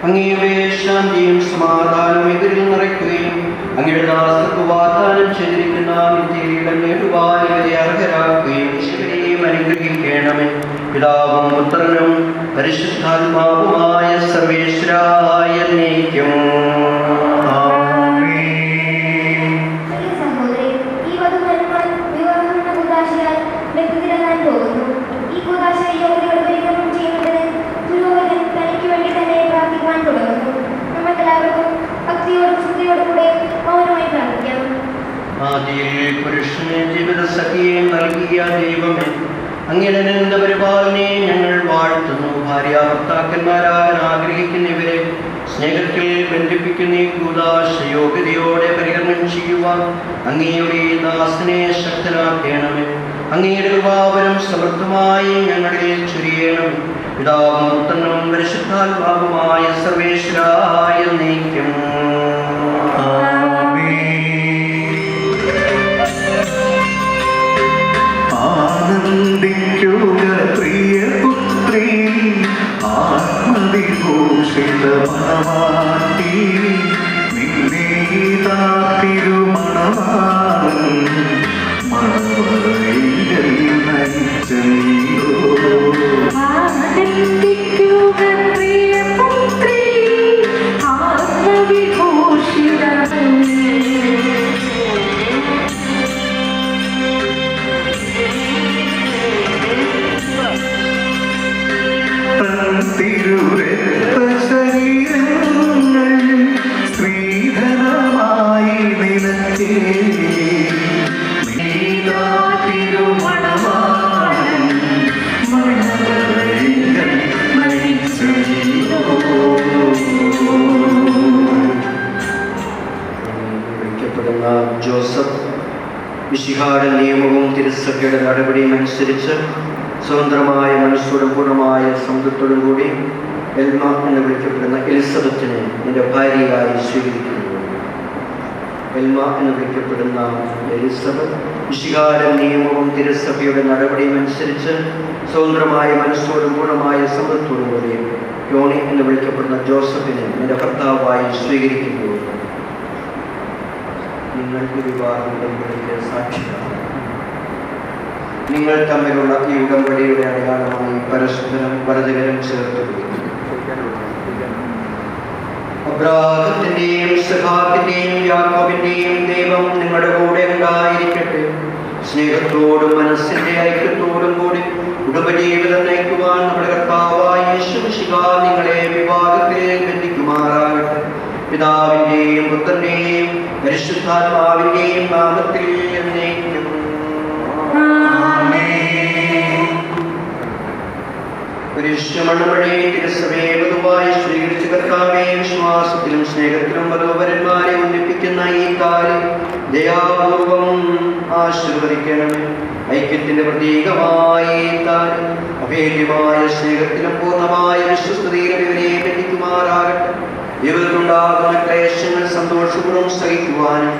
അങ്ങയുടെ ശാന്തിയും സമാധാനവും ഇതിൽ നിറയ്ക്കുകയും അങ്ങയുടെ ദാസർക്ക് വാഗ്ദാനം ചെയ്തിരിക്കുന്ന നിത്യയുടെ നേടുവാൻ ഇവരെ അർഹരാക്കുകയും ശിവനെയും അനുഗ്രഹിക്കണമേ. പിതാവും പുത്രനും പരിശുദ്ധാത്മാവുമായ സർവേശ്വരായ എന്നേക്കും. ആദിയിൽ പുരുഷന് ജീവിത സഖിയെ നൽകിയ ദൈവമേ, അങ്ങയുടെ അനന്ത പരിപാലനെ ഞങ്ങൾ വാഴ്ത്തുന്നു. ഭാര്യാഭർത്താക്കന്മാരാകാൻ ആഗ്രഹിക്കുന്നവരെ സ്നേഹത്തിൽ ബന്ധിപ്പിക്കുന്ന ഈ കൂദാശ യോഗ്യതയോടെ പരികരണം ചെയ്യുവാൻ അങ്ങയുടെ ദാസനെ ശക്തനാക്കണമേ. അങ്ങയുടെ കൃപാവരം സമൃദ്ധമായി ഞങ്ങളിൽ ചൊരിയണം. പിതാവും പുത്രനും പരിശുദ്ധാത്മാവുമായ സർവേശ്വരായ എന്നേക്കും.
ആനന്ദിക്കുക പ്രിയപുത്രി, ആത്മവിഭൂഷിത മണവാട്ടി, നിന്നെ തിരുമണവാളൻ മണവറയിൽ നയിച്ചല്ലോ. ശരീരങ്ങൾ സ്ത്രീധനമായി നിലച്ചേ തിരുമണവാളൻ മണവറയിൽ നയിച്ചല്ലോ.
വിളിക്കപ്പെടുന്ന ജോസഫ് മിശിഹായുടെ നിയമവും തിരുസഭയുടെ നടപടിയും അനുസരിച്ച് സ്വതന്ത്രമായ മനസ്സോടും പൂർണ്ണമായ സമ്മതത്തോടും കൂടി എൽമ എന്ന് വിളിക്കപ്പെടുന്ന എലിസബത്തിനെ എൻ്റെ ഭാര്യയായി സ്വീകരിക്കുന്നു. എൽമ എന്ന് വിളിക്കപ്പെടുന്ന എലിസബത്ത് മിശിഹായുടെ നിയമവും തിരുസഭയുടെ നടപടിയും അനുസരിച്ച് സ്വതന്ത്രമായ മനസ്സോടും പൂർണ്ണമായ സമ്മതത്തോടും കൂടി യോണി എന്ന് വിളിക്കപ്പെടുന്ന ജോസഫിനെ എൻ്റെ ഭർത്താവായി സ്വീകരിക്കുന്നു. നിങ്ങൾക്ക് വിവാഹ ഉടമ്പടിക്ക് സാക്ഷിയാണ്. നിങ്ങൾ തമ്മിലുള്ള ഈ ഉടമ്പടിയുടെ അടയാളമായി പരസ്പരം വലതുകരം ചേർത്ത് അബ്രാഹത്തിന്റെയും ഇസ്ഹാക്കിന്റെയും യാക്കോബിന്റെയും ദൈവം നിങ്ങളുടെ കൂടെ ഉണ്ടായിരിക്കട്ടെ. സ്നേഹത്തോടും മനസ്സിന്റെ ഐക്യത്തോടും കൂടി കുടുംബജീവിതം നയിക്കുവാൻ നമ്മുടെ കർത്താവായ യേശു മിശിഹ നിങ്ങളെ വിവാഹത്തിൽ ബന്ധിക്കുമാറാകട്ടെ. പിതാവിന്റെയും പുത്രന്റെയും പരിശുദ്ധാത്മാവിന്റെയും നാമത്തിൽ എന്നേക്കും. പരിശുദ്ധമണമഴയെ തിരുസഭയെ വധുവായി സ്വീകരിച്ച കർത്താവേ, വിശ്വാസത്തിലും സ്നേഹത്തിലും വധൂവരന്മാരെ ഒന്നിപ്പിക്കുന്ന ഈ കാര്യം ദയാപൂർവം ആശീർവദിക്കണമേ. ഐക്യത്തിന്റെ പ്രതീകമായി താൻ അഭേദ്യമായ സ്നേഹത്തിലും പൂർണ്ണമായ വിശ്വസ്തയിലും ഇവരെ ബന്ധിക്കുമാറാകട്ടെ. ഇവർക്കുണ്ടാകുന്ന ക്ലേശങ്ങൾ സന്തോഷപൂർവ്വം സഹിക്കുവാനും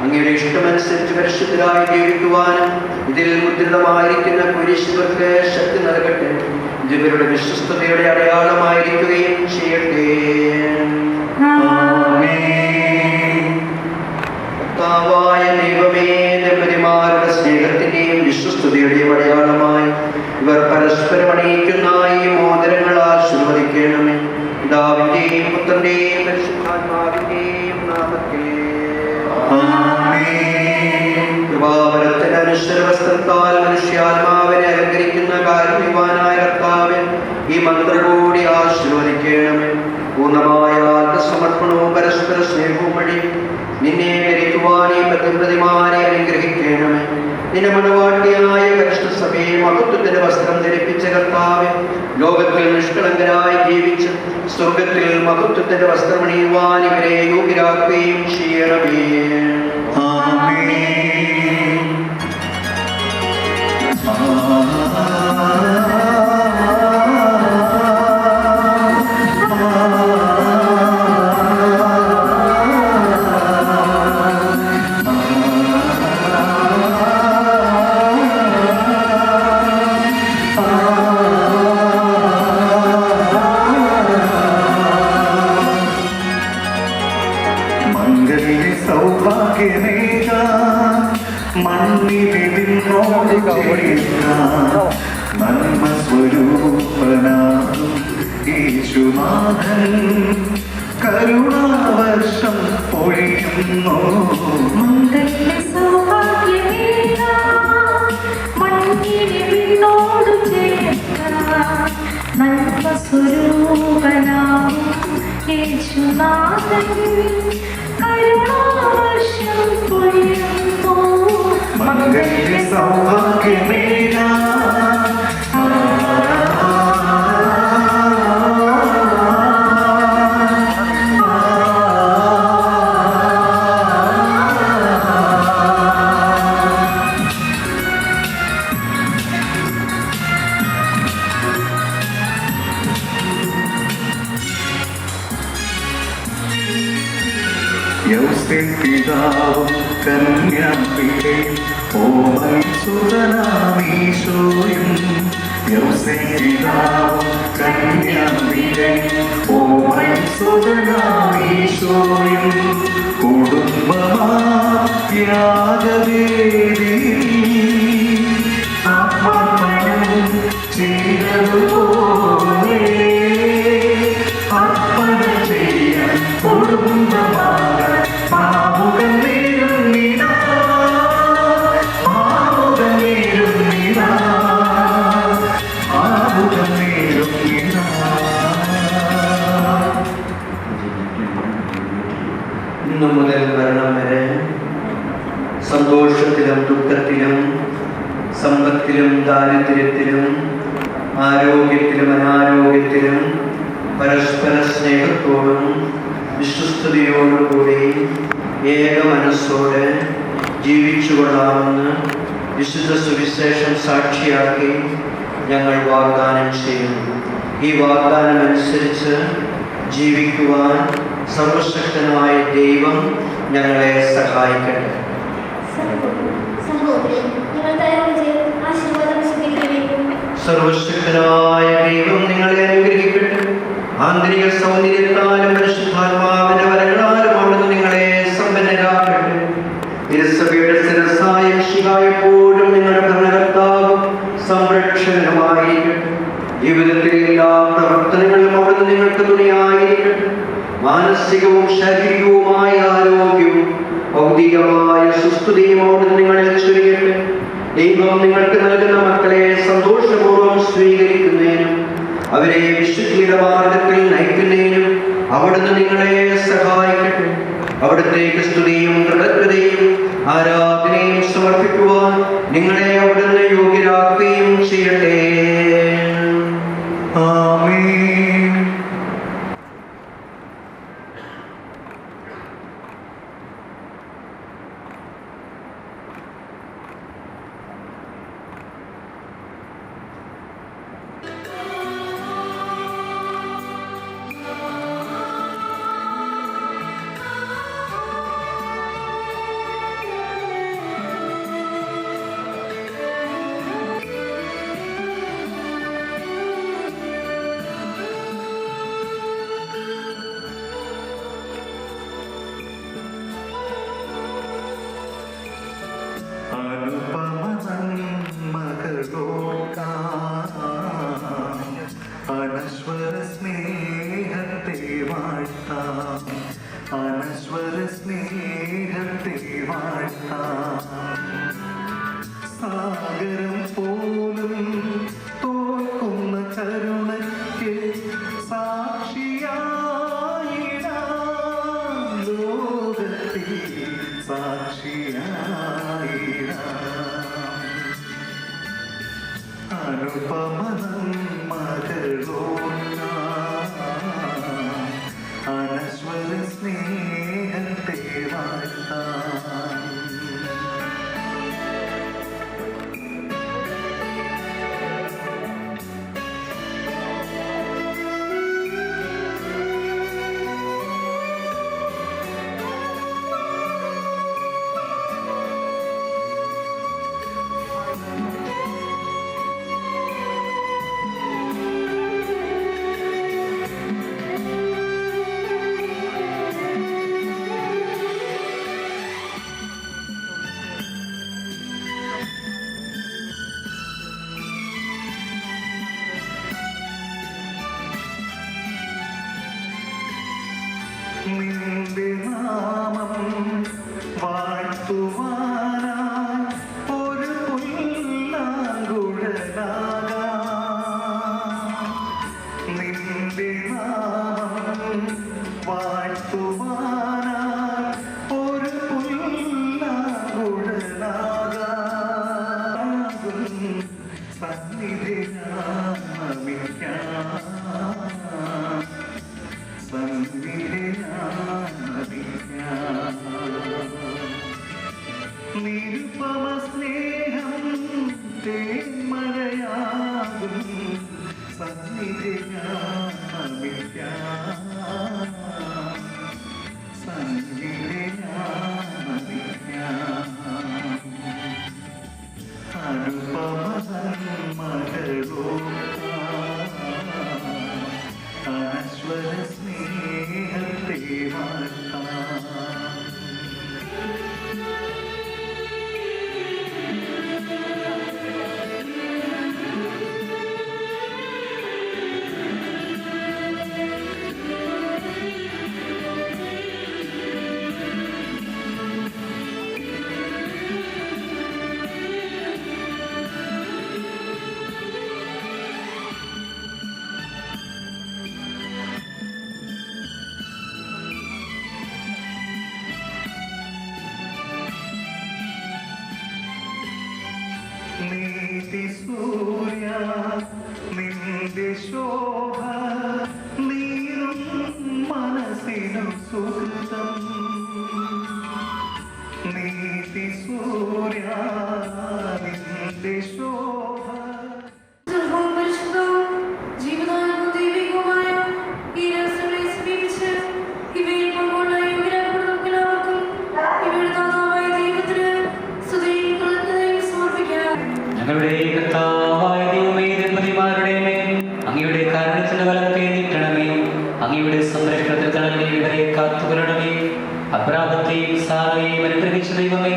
അങ്ങയുടെ ഇഷ്ടമനുസരിച്ച് പരിശുദ്ധരായി ജീവിക്കുവാനും ഇതിൽ മുദ്രിതമായിരിക്കുന്ന കുരിശുകൾക്ക് ശക്തി നൽകട്ടെ. ഇവരുടെ വിശ്വസ്തതയുടെ അടയാളമായിരിക്കുകയും ചെയ്യട്ടെ. കർത്താവായ ദൈവമേ, ദമ്പതിമാരുടെ സ്നേഹത്തിന്റെയും വിശ്വസ്തതയുടെയും അടയാളമായി ഇവർ പരസ്പരം അണിയിക്കുന്ന ഈ മോതിരങ്ങൾ ആശീർവദിക്കണമേ. പിതാവിന്റെയും പുത്രന്റെയും പരിശുദ്ധാത്മാവിന്റെയും നാമത്തിൽ. കൃപാവരത്തിന്റെ അനുശ്വരവസ്ത്രത്താൽ മനുഷ്യാത്മാവിനെ അലങ്കരിക്കുന്ന കാരുണ്യവാനായ കർത്താവേ, ഈ മന്ത്രകൂടി ആശീർവദിക്കണമേ. പൂർണ്ണമായ ആത്മസമർപ്പണവും പരസ്പര സ്നേഹവും വഴി നിന്നെ ധരിക്കുവാൻ ഈ പ്രതിമാരെ അനുഗ്രഹിക്കണമേ. നിന്റെ മണവാട്ടിയായ പരിശുദ്ധ സഭയെ മഹത്വത്തിന്റെ വസ്ത്രം ധരിപ്പിച്ച കർത്താവേ, ലോകത്തിൽ നിഷ്കളങ്കരായി ജീവിച്ച് സ്വർഗത്തിൽ മഹത്വത്തിന്റെ വസ്ത്രമണിയുവാൻ ഇവരെ യോഗ്യരാക്കുകയും ചെയ്യണമേ.
മണ്ണിലിതിനോട് നന്മ സ്വരൂപനാകും യേശുനാഥൻ കരുണാവർഷം പൊഴിയുന്നു. മംഗല്യ സൗഭാഗ്യമേന പിതാവും കന്യാപികെ ഓമൽ സുതനാമീശോയും പിതാവും കന്യാപികെ ഓമൽ സുതനാമീശോയും കുടുംബമായാകവേദി അപ്പണം ചെയ്തതുപോലെ അപ്പണ ചെയ്യാൻ കുടുംബമായ
ഇന്നു മുതൽ മരണം വരെ സന്തോഷത്തിലും ദുഃഖത്തിലും സമ്പത്തിലും ദാരിദ്ര്യത്തിലും ആരോഗ്യത്തിലും അനാരോഗ്യത്തിലും പരസ്പര സ്നേഹത്തോടും വിശ്വസ്തയോടുകൂടി ഏക മനസ്സോടെ ജീവിച്ചുകൊള്ളാമെന്ന് വിശുദ്ധ സുവിശേഷം സാക്ഷിയാക്കി ഞങ്ങൾ വാഗ്ദാനം ചെയ്യുന്നു. ഈ വാഗ്ദാനം അനുസരിച്ച് ജീവിക്കുവാൻ സർവശക്തനായ ദൈവം ഞങ്ങളെ സഹായിക്കട്ടെ. സർവശക്തനായ ദൈവം നിങ്ങളെ അനുഗ്രഹിക്കട്ടെ. ആന്തരിക സൗന്ദര്യത്താലും പരിശുദ്ധാത്മാവിന്റെ വരങ്ങളാലും അവിടുന്ന് നിങ്ങളെ സമ്പന്നരാക്കട്ടെ. തിരുസഭയുടെ ശിരസ്സായ മിശിഹായ എപ്പോഴും നിങ്ങളുടെ ഭരണകർത്താവും സംരക്ഷകനുമായിരിക്കട്ടെ. ജീവിതത്തിലെ എല്ലാ പ്രവർത്തനങ്ങളിലും അവിടുന്ന് നിങ്ങൾക്ക് തുണയായിരിക്കട്ടെ. മാനസികവും ശാരീരികവുമായ ആരോഗ്യവും ഭൗതികമായ സുസ്ഥിതിയും അവിടുന്ന് നിങ്ങളിൽ ചൊരിയട്ടെ. ദൈവം നിങ്ങൾക്ക് നൽകുന്ന മക്കളെ സന്തോഷപൂർവ്വം സ്വീകരിക്കുന്നതിനും അവരെ വിശുദ്ധിയുടെ മാർഗത്തിൽ നയിക്കുന്നതിനും അവിടുന്ന് നിങ്ങളെ സഹായിക്കട്ടെ. അവിടുത്തേക്ക് സ്തുതിയും കൃതജ്ഞതയും ആരാധനയും സമർപ്പിക്കുവാൻ നിങ്ങളെ അവിടുന്ന് യോഗ്യരാക്കുകയും ചെയ്യട്ടെ.
ആമേൻ. അനശ്വര സ്നേഹത്തെ വാഴ്ത്താം, അനശ്വര സ്നേഹത്തെ വാഴ്ത്താം. സാഗരം പോലും തോൽക്കുന്ന കരുണയ്ക്ക് സാക്ഷിയായിടാം, ലോകത്തിൽ സാക്ഷിയായിടാം. അനുപമനം അനശ്വര സ്നേഹത്തെ വാഴ്ത്താം. നിന്റെ നാമം വാഴ്ത്തുവാനായി ഒരു പുല്ലാങ്കുഴലാകാം. നിന്റെ നാമം വാഴ്ത്തുവാനായി ഒരു പുല്ലാങ്കുഴലാകാം. സന്നിധി ഞാൻ നമിക്കാം, സന്നിധി ഞാൻ നമിക്കാം. നിരുപമ സ്നേഹം തേന്മഴയാകും, സന്നിധി ഞാൻ നമിക്കാം, സന്നിധി ഞാൻ നമിക്കാം. അനുപമസന്മകളോ അനശ്വര സ്നേഹത്തെ വാഴ്ത്താം. നീതി സൂര്യ നിന്റെ ശോഭ നീറും മനസ്സിനു സുഹൃതം. നീതി സൂര്യ നിന്റെ ശോഭ.
പരിശുദ്ധവും ജീവനായകവും ദൈവികവുമായ ഈ രഹസ്യങ്ങളെ സമീപിച്ച് ഇവയിൽ പങ്കുകൊള്ള യോഗ്യരാക്കപ്പെടുന്ന നമുക്കെല്ലാവർക്കും ഇവയുടെ നാഥാവായ ദൈവത്തിന് സ്തുതിയും കൃതജ്ഞതയും സമർപ്പിക്കാം.
ഞങ്ങളുടെ കർത്താവായ ദൈവമേ, ദമ്പതിമാരുടെ മേൽ അങ്ങയുടെ കാരുണ്യത്തിന്റെ വലത്തെ നീട്ടണമേ. അങ്ങയുടെ സംരക്ഷണത്തിൽ തണലിൽ ഇവരെ കാത്തുകൊള്ളണമേ. അബ്രാഹത്തെയും സാറയെയും അനുഗ്രഹിച്ച ദൈവമേ,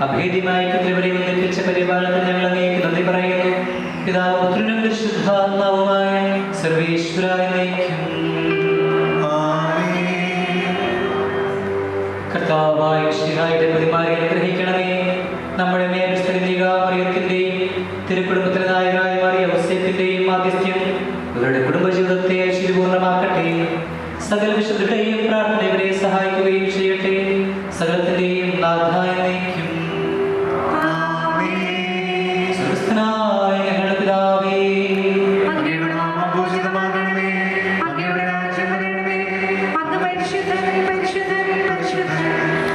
അഭേദ്യമായ ഇവരെ ഒന്നിപ്പിച്ച പരിപാലനത്തിൽ ഞങ്ങൾ അങ്ങേക്ക് നന്ദി പറയുന്നു. പിതാവ് പുത്രനും പരിശുദ്ധാത്മാവുമായ സർവേശ്വരായ നയിക്കും. കർത്താവായ മിശിഹായുടെ ദമ്പതിമാരെ അനുഗ്രഹിക്കണമേ. നമ്മുടെ മേൽ മറിയത്തിന്റെയും തിരുക്കുടുംബത്തിലെ നായകനായ മറിയ ഔസേപ്പിന്റെയും മാധ്യസ്ഥ്യം ഇവരുടെ കുടുംബജീവിതത്തെ ഐശ്വര്യപൂർണ്ണമാക്കട്ടെ. സകല വിശുദ്ധരുടെയും പ്രാർത്ഥന ഇവരെ സഹായിക്കുകയും ചെയ്യട്ടെ. സകലത്തിന്റെയും നാഥായ നയിക്കും. സ്വർഗ്ഗസ്ഥനായ ഞങ്ങളുടെ പിതാവേ,
അങ്ങയുടെ നാമം പൂജിതമാകണമേ, അങ്ങയുടെ രാജ്യം വരണമേ,
അങ്ങ് പരിശുദ്ധൻ പരിശുദ്ധൻ പരിശുദ്ധൻ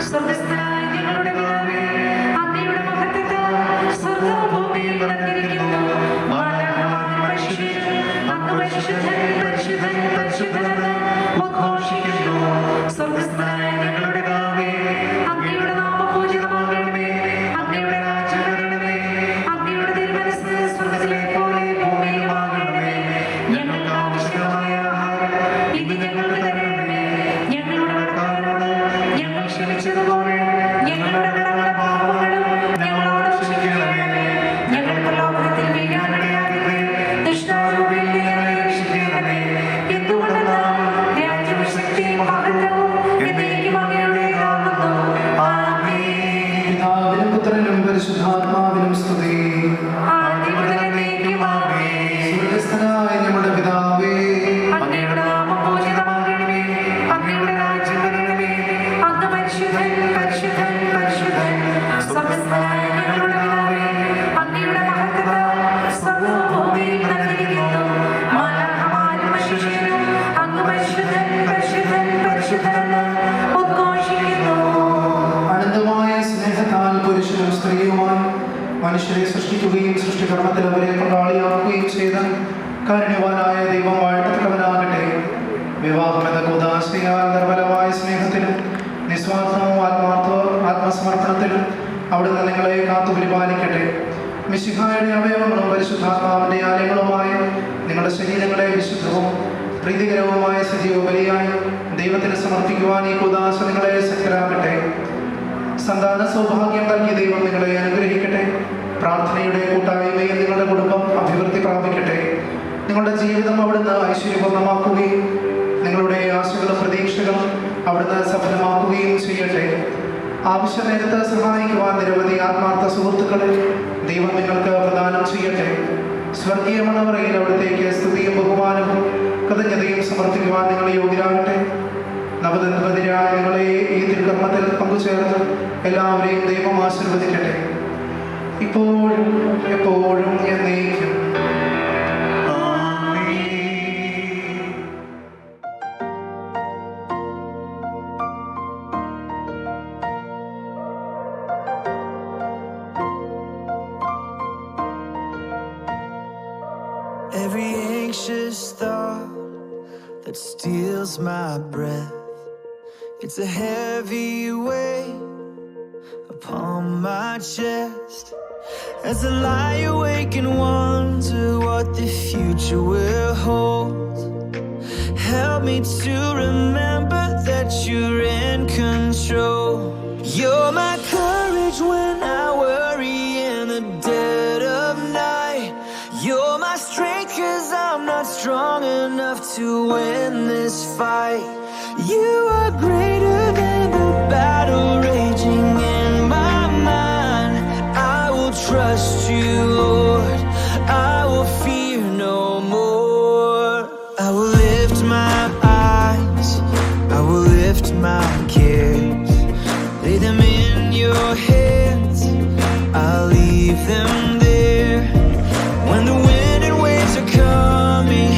സ്വർഗ്ഗസ്ഥനായ ഞങ്ങളുടെ പിതാവേ, അങ്ങയുടെ മഹത്വത്താൽ സ്വർഗ്ഗവും ഭൂമിയും നിറഞ്ഞിരിക്കുന്നു. മാലാഖമാരും മനുഷ്യരും അങ്ങ് പരിശുദ്ധൻ പരിശുദ്ധൻ പരിശുദ്ധൻ എന്ന് ഉദ്ഘോഷിക്കുന്നു. സ്വർഗ്ഗസ്ഥനായ ഞങ്ങളുടെ പിതാവേ, അങ്ങയുടെ നാമം പൂജിതമാകണമേ, അങ്ങയുടെ രാജ്യം വരണമേ, അങ്ങയുടെ തിരുമനസ്സ് സ്വർഗ്ഗത്തിലെ പോലെ ഭൂമിയിലുമാകണമേ. ഞങ്ങൾക്ക് ആവശ്യമായ ആഹാരം ഇന്ന് ഞങ്ങൾക്ക് തരണമേ. ഞങ്ങളുടെ കടക്കാരോട് ഞങ്ങൾ ക്ഷമിച്ചതുപോലെ ഞങ്ങളുടെ കടങ്ങളുടെ പാപങ്ങളും ഞങ്ങളോട് ക്ഷമിക്കണമേ. ഞങ്ങൾ പ്രലോഭനത്തിൽ വീഴാനിടയാകരുതേ, ദുഷ്ടാരൂപിയിൽ നിന്ന് ഞങ്ങളെ രക്ഷിക്കണമേ. എന്തുകൊണ്ടെന്നാൽ രാജ്യവും ശക്തിയും മഹത്വവും എന്നേക്കും അങ്ങയുടേതാകുന്നു. ആമേൻ.
പിതാവിനും പുത്രനും പരിശുദ്ധാത്മാവിനും സ്തുതി.
ആദ്യം മുതൽ എന്നേക്കും ആമേൻ.
സ്വർഗ്ഗസ്ഥനായ നമ്മുടെ പിതാവേ,
അങ്ങയുടെ നാമം പൂജിതമാകണമേ, അങ്ങയുടെ രാജ്യം വരണമേ, അങ്ങ് പരിശുദ്ധൻ പരിശുദ്ധൻ പരിശുദ്ധൻ സ്വർഗ്ഗസ്ഥനായ ഞങ്ങളുടെ പിതാവേ, അങ്ങയുടെ മഹത്വത്താൽ സ്വർഗ്ഗവും ഭൂമിയും നിറഞ്ഞിരിക്കുന്നു. മാലാഖമാരും മനുഷ്യരും അങ്ങ് പരിശുദ്ധൻ പരിശുദ്ധൻ പരിശുദ്ധൻ എന്ന് ഉദ്ഘോഷിക്കുന്നു.
അനന്തമായ സ്നേഹത്താൽ പുരുഷനും സ്ത്രീയുമായി മനുഷ്യരെ സൃഷ്ടിക്കുകയും സൃഷ്ടികർമ്മത്തിൽ അവരെ പങ്കാളിയാക്കുകയും ചെയ്ത കാരുണ്യവാനായ ദൈവം വാഴ്ത്തപ്പെട്ടവനാകട്ടെ. വിവാഹമെന്ന കൂദാശയാൽ നിർമ്മലമായ സ്നേഹത്തിലും നിസ്വാർത്ഥവും ആത്മസമർപ്പണത്തിലും അവിടുന്ന് നിങ്ങളെ കാത്തു പരിപാലിക്കട്ടെ. മിശിഹായുടെ അവയവങ്ങളും പരിശുദ്ധാത്മാവിന്റെ ആലയങ്ങളുമായ നിങ്ങളുടെ ശരീരങ്ങളെ വിശുദ്ധവും പ്രീതികരവുമായ സജീവ ബലിയായി ദൈവത്തിന് സമർപ്പിക്കുവാൻ ഈ കൂദാശ നിങ്ങളെ ശക്തരാകട്ടെ. സന്താന സൗഭാഗ്യം നൽകിയ ദൈവം നിങ്ങളെ അനുഗ്രഹിക്കട്ടെ. പ്രാർത്ഥനയുടെ കൂട്ടായ്മയിൽ നിങ്ങളുടെ കുടുംബം അഭിവൃദ്ധി പ്രാപിക്കട്ടെ. നിങ്ങളുടെ ജീവിതം അവിടുന്ന് ഐശ്വര്യപൂർണ്ണമാക്കുകയും നിങ്ങളുടെ ആശകളും പ്രതീക്ഷകളും അവിടെ ആവശ്യ നേരത്ത് സഹായിക്കുവാൻ നിരവധി ആത്മാർത്ഥ സുഹൃത്തുക്കളെ ദൈവം നിങ്ങൾക്ക് പ്രദാനം ചെയ്യട്ടെ. സ്വർഗീയ മണവറയിൽ അവിടത്തേക്ക് സ്തുതിയും ബഹുമാനവും കൃതജ്ഞതയും സമർപ്പിക്കുവാൻ നിങ്ങൾ യോഗ്യരാകട്ടെ. നവദമ്പതിരായ നിങ്ങളെ ഈ തിരുകർമ്മത്തിൽ പങ്കുചേർന്ന് എല്ലാവരെയും ദൈവം ആശീർവദിക്കട്ടെ, ഇപ്പോഴും എപ്പോഴും എന്നേക്കും.
Every anxious thought that steals my breath, it's a heavy weight upon my chest. As I lie awake and wonder what the future will hold, help me to remember that you're in control. You're my courage when I worry in the dead of night. You're my strength 'cause I'm not strong enough to win this fight. You are greater than the battle raging in my mind. I will trust you, Lord. I will fear no more. I will lift my eyes, I will lift my cares, lay them in your hands, I'll leave them there. When the wind and waves are coming,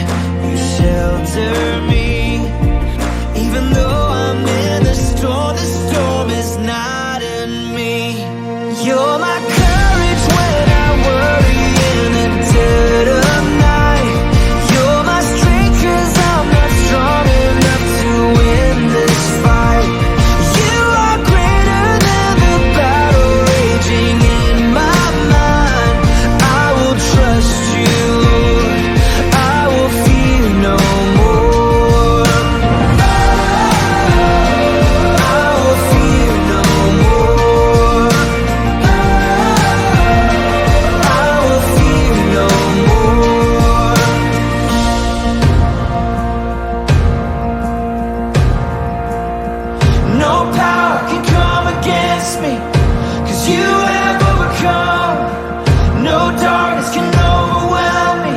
you shelter me. Even though I'm in the storm is not in me. You're my courage when I worry in the dead of night. You're my strength 'cause I'm not strong enough to win this fight. You are greater than the battle raging in my mind. I will trust you, Lord. I will fear no more. I will fear no more. I will fear no more. No power can come against me, 'cause you have overcome. No darkness can overwhelm me,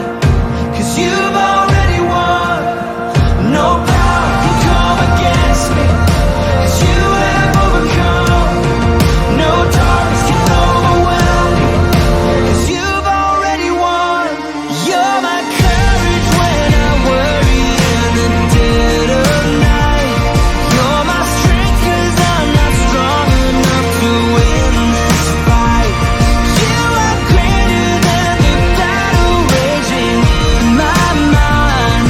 'cause you've already won. No power can come against me, 'cause you have overcome. No darkness can overwhelm me, 'cause you've already won. You're my courage when I worry in the dead of night. You're my strength 'cause I'm not strong enough to win this fight. You are greater than the battle raging in my mind.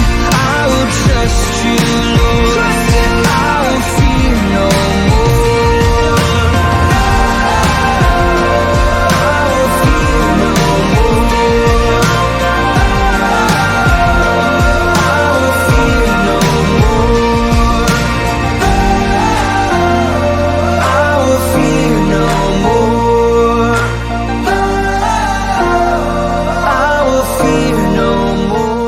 I will trust you, Lord. I will fear no more. I will fear no more. I will fear no more. I will fear no more. I will fear no more.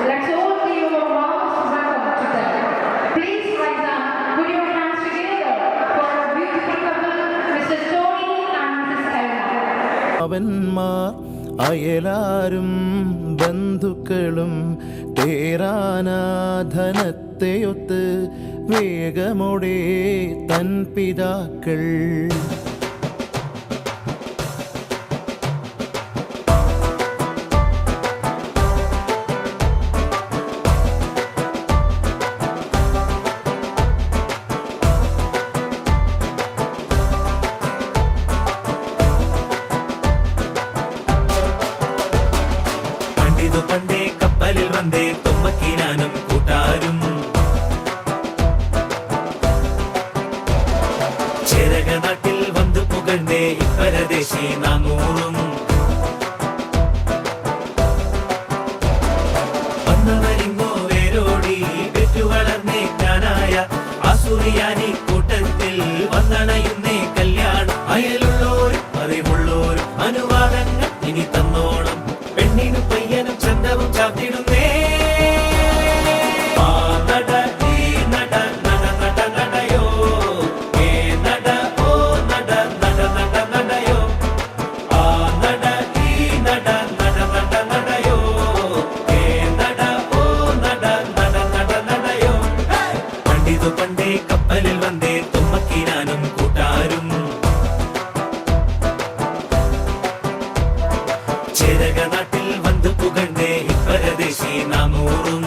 Let's all give a warm welcome to them. Please rise up, put your hands together for our beautiful couple, Mr. Tony and Mrs. Elena.
അവന്മാർ
അയലാരും ബന്ധുക്കളും തേരാനാധനത്തെയൊത്ത് വേഗമോടെ തൻ പിതാക്കൾ
പണ്ടേ കപ്പലിൽ വന്നേ തുമ്മക്കിനാനും കൂട്ടാരും ചേരക നാട്ടിൽ വന്നു പുകഴ്ന്നേ ഇപ്പരദേശി നാനൂറും വന്നവരിങ്ങോ വേരോടി പെറ്റു വളർന്നേ ജ്ഞാനായ ആസുറിയാനി കൂട്ടത്തിൽ വന്നണയുന്നേ കല്യാണം അയലുള്ളോരും അറിവുള്ളോരും അനുവാദങ്ങൾ ഇനി തന്നോണം പെണ്ണിനും പയ്യനും ചന്തവും ചാത്തിടുന്നേ പണ്ടേ കപ്പലിൽ വന്നേ തുമ്മക്കിനാനും കൂട്ടാരും ചേരക നാട്ടിൽ വന്നു പുകഴ്ന്നേ ഇപ്പരദേശി നാനൂറും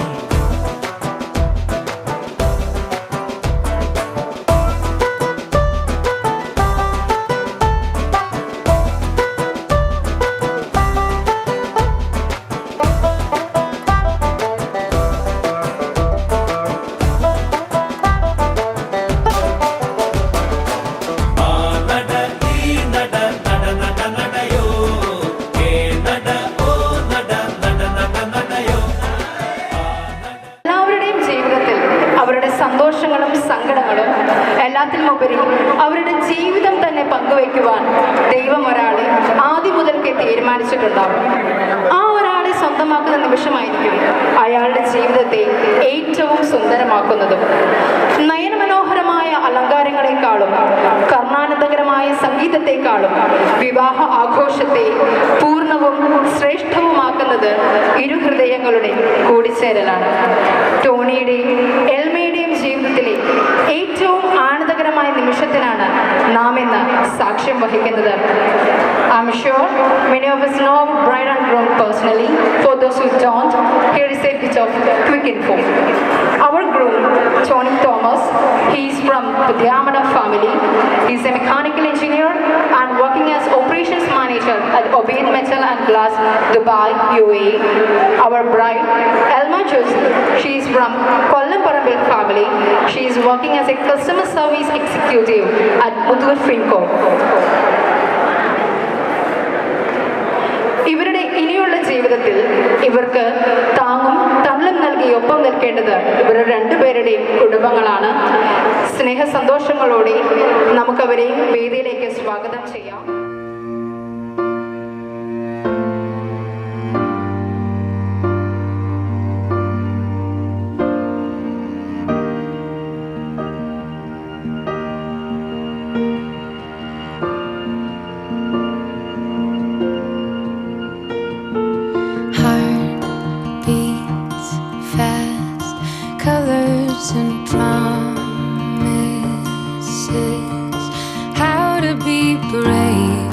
സന്തോഷങ്ങളും സങ്കടങ്ങളും എല്ലാത്തിനുമുപരി അവരുടെ ജീവിതം തന്നെ പങ്കുവയ്ക്കുവാൻ ദൈവം ഒരാളെ ആദ്യം മുതൽക്കേ തീരുമാനിച്ചിട്ടുണ്ടാവും. ആ ഒരാളെ സ്വന്തമാക്കുന്ന നിമിഷമായിരിക്കും അയാളുടെ ജീവിതത്തെ ഏറ്റവും സുന്ദരമാക്കുന്നതും. നയനമനോഹരമായ അലങ്കാരങ്ങളെക്കാളും കർണാനന്ദകരമായ സംഗീതത്തെക്കാളും വിവാഹ ആഘോഷത്തെ പൂർണ്ണവും ശ്രേഷ്ഠവുമാക്കുന്നത് ഇരു ഹൃദയങ്ങളുടെ കൂടിച്ചേരലാണ്. ടോണിയുടെയും എൽമയുടെയും ജീവിതത്തിലെ ഏറ്റവും ആനന്ദകരമായ നിമിഷത്തിനാണ് നാം ഇന്ന് സാക്ഷ്യം വഹിക്കുന്നത്. I'm sure many of us know bride and groom personally. For those who don't, here is a bit of quick info. Our groom, Tony Thomas, he is from the Diamada family. He is a mechanical engineer and working as operations manager at Obeid Metal and Glass, Dubai, UAE. Our bride, Elma Josie, she is from Kollam-Parambil family. She is working as a customer service executive at Muthoor Finco. ഇവരുടെ ഇനിയുള്ള ജീവിതത്തിൽ ഇവർക്ക് താങ്ങും തണലും നൽകി ഒപ്പം നിൽക്കേണ്ടത് ഇവരുടെ രണ്ടുപേരുടെയും കുടുംബങ്ങളാണ്. സ്നേഹ സന്തോഷങ്ങളോടെ നമുക്കവരെ വേദിയിലേക്ക് സ്വാഗതം ചെയ്യാം.
And promises how to be brave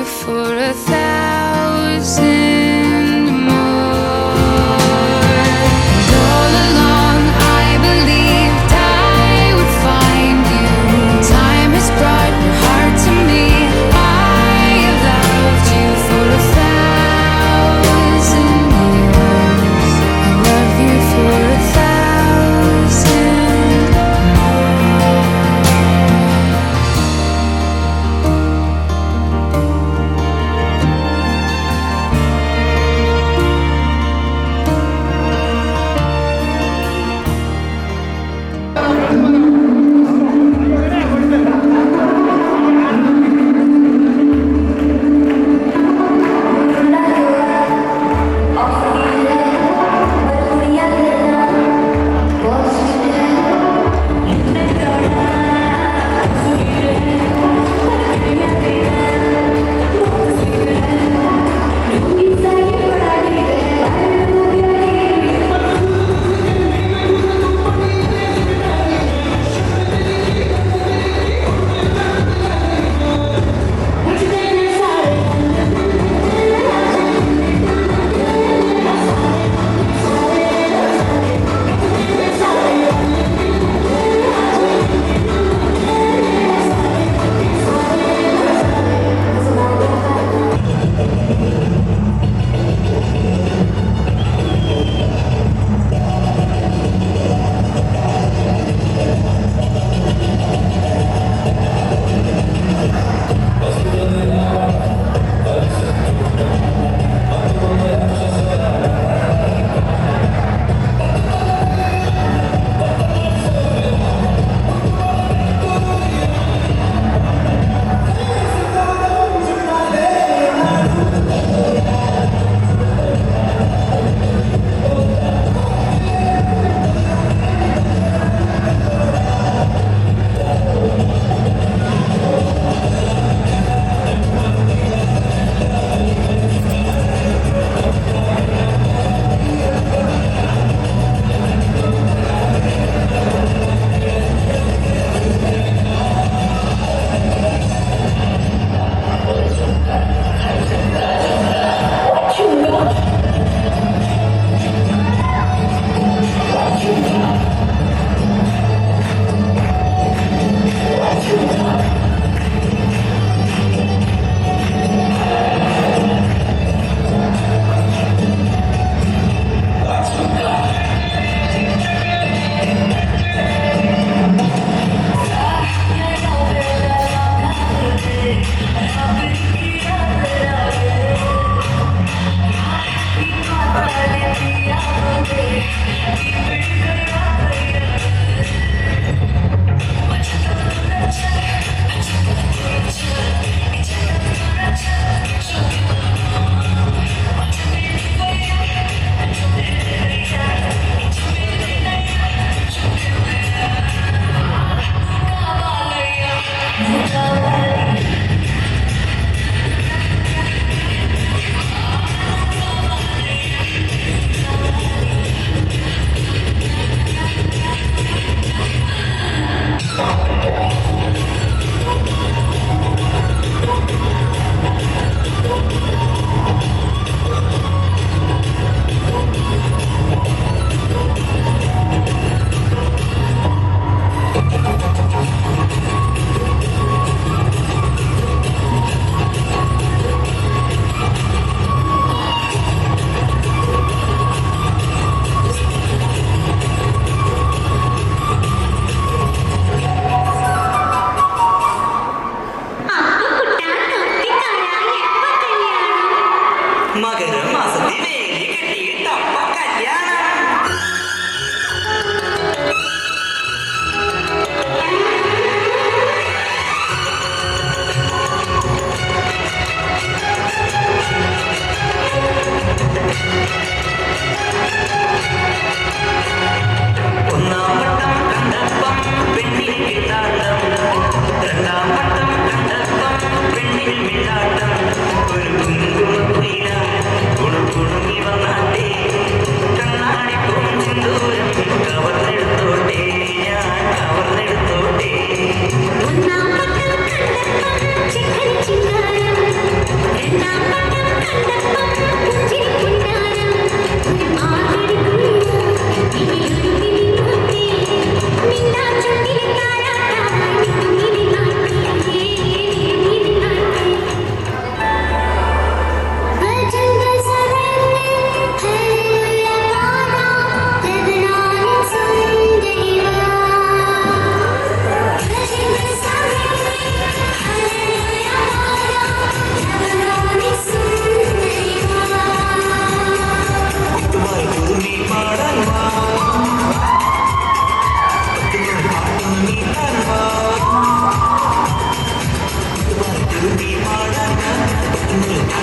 for 1,000 more. And all along I believed I would find you. Time has brought your heart to me. I have loved you for 1,000 years. I love you for 1,000 more.
ഒരു കുങ്കുമത്തില
Thank you.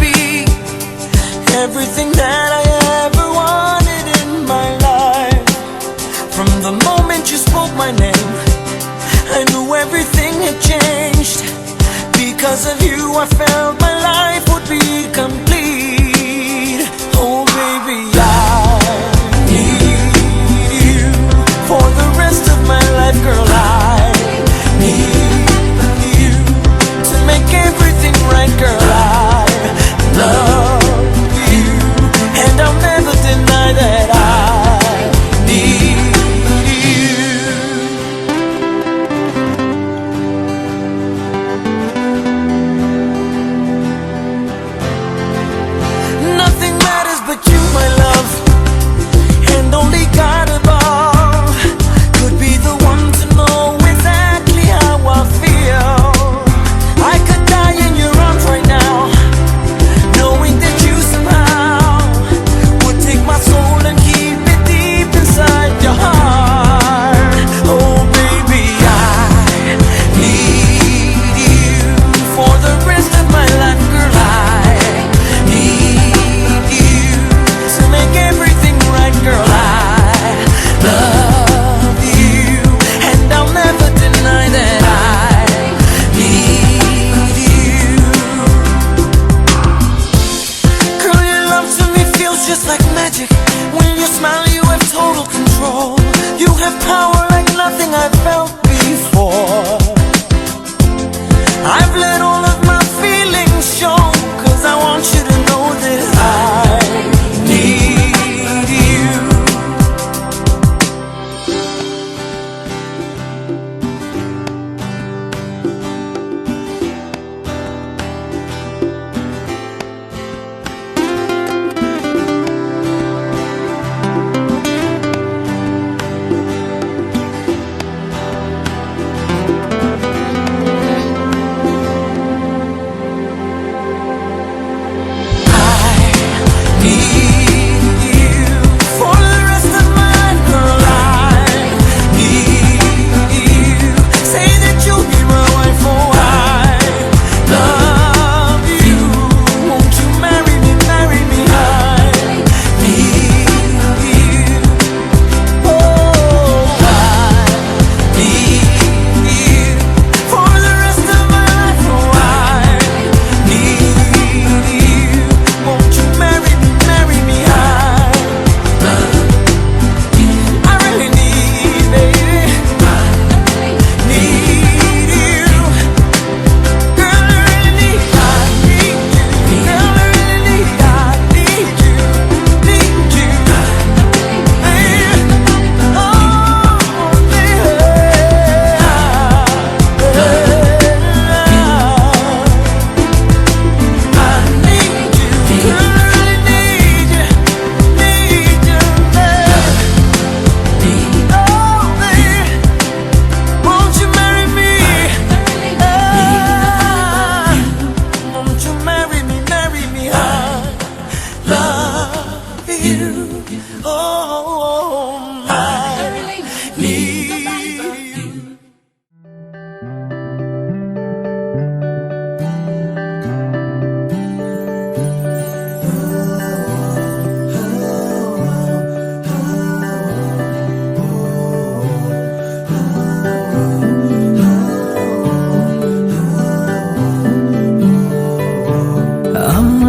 be everything that I ever wanted in my life. From the moment you spoke my name, I knew everything had changed. Because of you, I felt my life would be complete. Oh baby, I need you for the rest of my life, girl. I need you to make everything right, girl. I love you, and I'll never deny that I need you. Nothing matters but you, my love, and only God above could be the one to know exactly how I feel. I could die in your arms right now, knowing that you somehow would take my soul and keep it deep inside your heart. Oh baby, I need you for the rest of my life, girl. I need you to make everything right, girl. I love you, and I'll never deny that I need you. Girl, your love to me feels just like magic. When you smile, you have total control. You have power like nothing I've felt before. I've let all of my feelings show, 'cause I want you to know that I need you.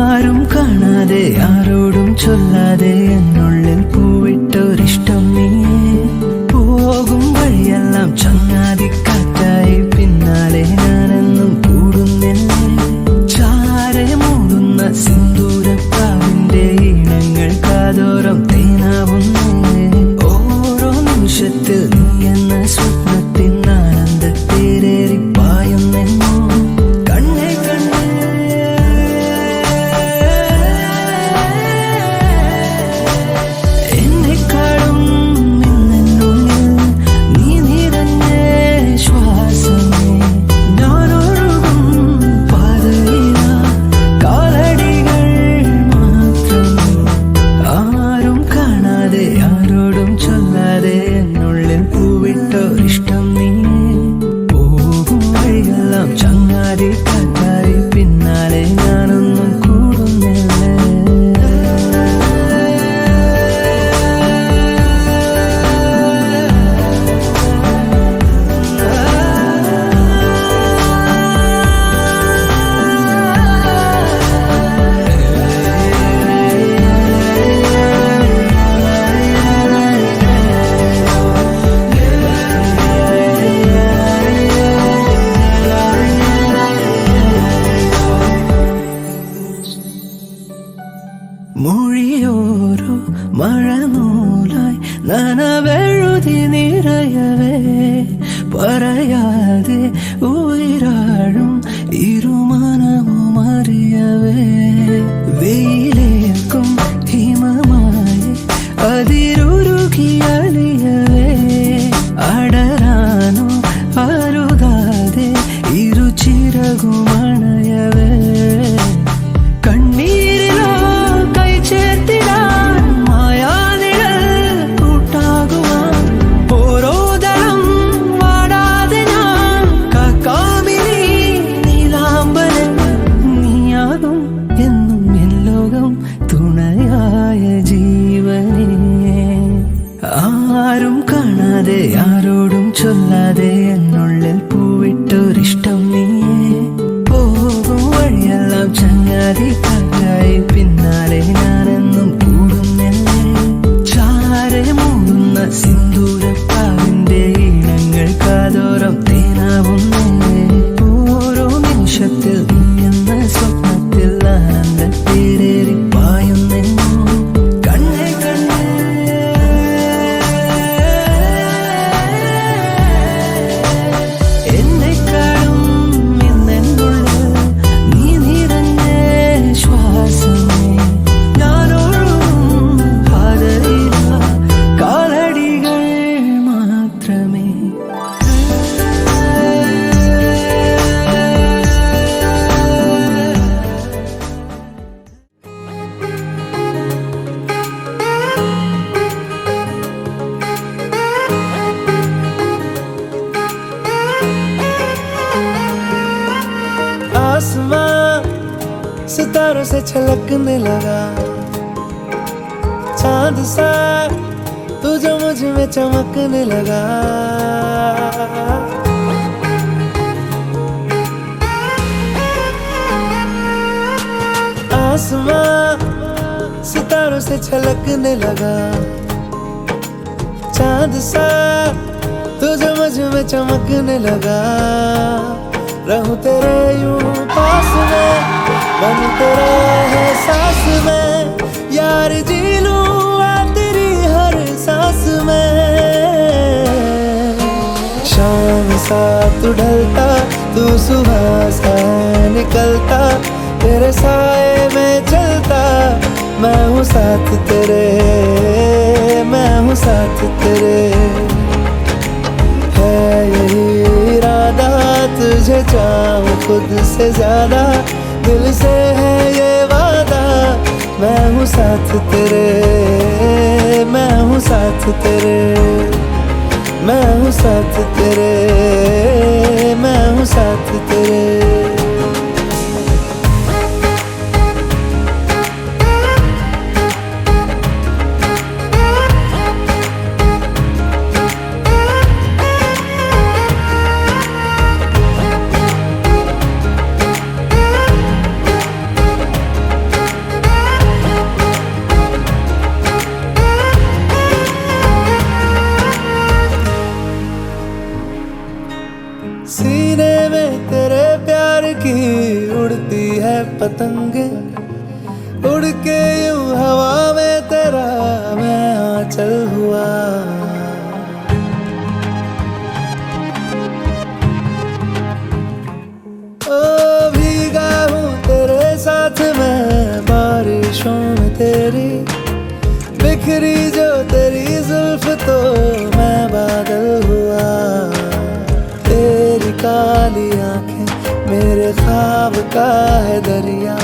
ആരും കാണാതെ ആരോടും ചൊല്ലാതെ എന്നുള്ളിൽ പൂവിട്ടൊരിഷ്ടം നീ പോകും വഴിയെല്ലാം ചങ്ങാതിക്കാറ്റായി പിന്നാലെ ഞാനെന്നും കൂടുന്നില്ലേ ചാരെ മൂടുന്ന സിന്ദൂരപ്പാവിന്റെ ഈണങ്ങൾ കാതോരം തേനാവുന്നേ ഓരോ നിമിഷത്തിൽ നീ എന്ന സ്വപ്നത്തിൻ ആനന്ദത്തേരേറി പായുന്നെന്നോ കണ്ണേ കണ്ണേ
മൊഴിയോരോ മഴനൂലായി നനവെഴുതി നിറയവേ പറയാതെ ഉയരാഴും ഇരുമനവും അറിയവേ വെയിലേക്കും ഹിമമായി അതിരുരുകി അലിയവേ അടരാനോ അരുതാതെ ഇരുചിറകുമണയവേ കണ്ണീരിലോ കൈ ചേർത്തിടാൻ മായാനിഴൽ കൂട്ടാകുവാൻ ഓരോ ദളം വാടാതെ ഞാൻ കാക്കാമിനി നീലാമ്പലൻ നീയാകും എന്നും എൻ ലോകം തുണയായ ജീവനേ ആരും കാണാതെ ആരോടും ചൊല്ലാതെ എന്നുള്ളിൽ പൂവിട്ടൊരിഷ്ടം നീയേ പോകും വഴിയെല്ലാം ചങ്ങാതിക്കാരായി പിന്നാലെ ഞാനെന്നും കൂടുന്നല്ലേ ചാരെ മൂടുന്ന സിന്ദൂരപ്പാവിന്റെ ഈണങ്ങൾ കാതോരം തേനാവുന്നേ ഓരോ നിമിഷത്തിൽ നീ എന്ന സ്വപ്നത്തിൽ ആനന്ദ തേരേറി പായുന്നേ കണ്ണേ കണ്ണേ എന്നെക്കാളും ഇന്നെന്നുള്ളിൽ നീ നിറഞ്ഞ ശ്വാസമേ ഞാനൊഴുകും പാതയില കാലടികൾ മാത്രമേ आसमां सितारों से छलकने लगा चांद सा तू जो मुझ में चमकने लगा आसमां सितारों से छलकने लगा चांद सा तू जो मुझ में चमकने लगा रहूं तेरे यूं पास में बन तेरा है सांस में यार जी लूं तेरी हर सांस में शाम सा तू ढलता तू सुबह सा निकलता तेरे साए में चलता मैं हूँ साथ तेरे मैं हूँ साथ तेरे है यही इरादा तुझे चाहूं खुद से ज्यादा दिल से है ये वादा मैं हूँ साथ तेरे मैं हूँ साथ तेरे मैं हूँ साथ तेरे मैं हूँ साथ तेरे सीने में तेरे प्यार की उड़ती है पतंगे उड़ के यूं हवा में तेरा मैं आंचल हुआ ओ भीगा हूँ तेरे साथ मैं बारिशों में तेरी बिखरी जो तेरी जुल्फ तो मैं बादल हुआ तेरी काली आंखें मेरे ख्वाब का है दरिया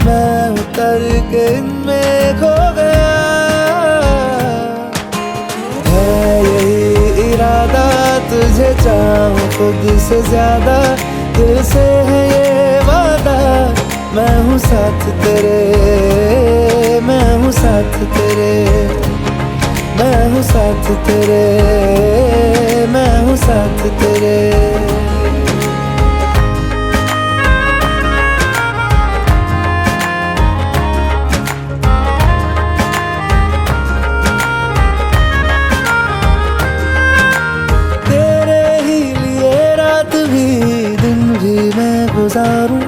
मैं उतर के इनमें खो गया है यही इरादा तुझे चाहूं खुद से ज्यादा दिल से है ये वादा मैं हूँ साथ तेरे मैं हूँ साथ तेरे मैं हूँ साथ तेरे मैं हूँ साथ तेरे तेरे ही लिए रात भी दिन भी मैं गुजारूं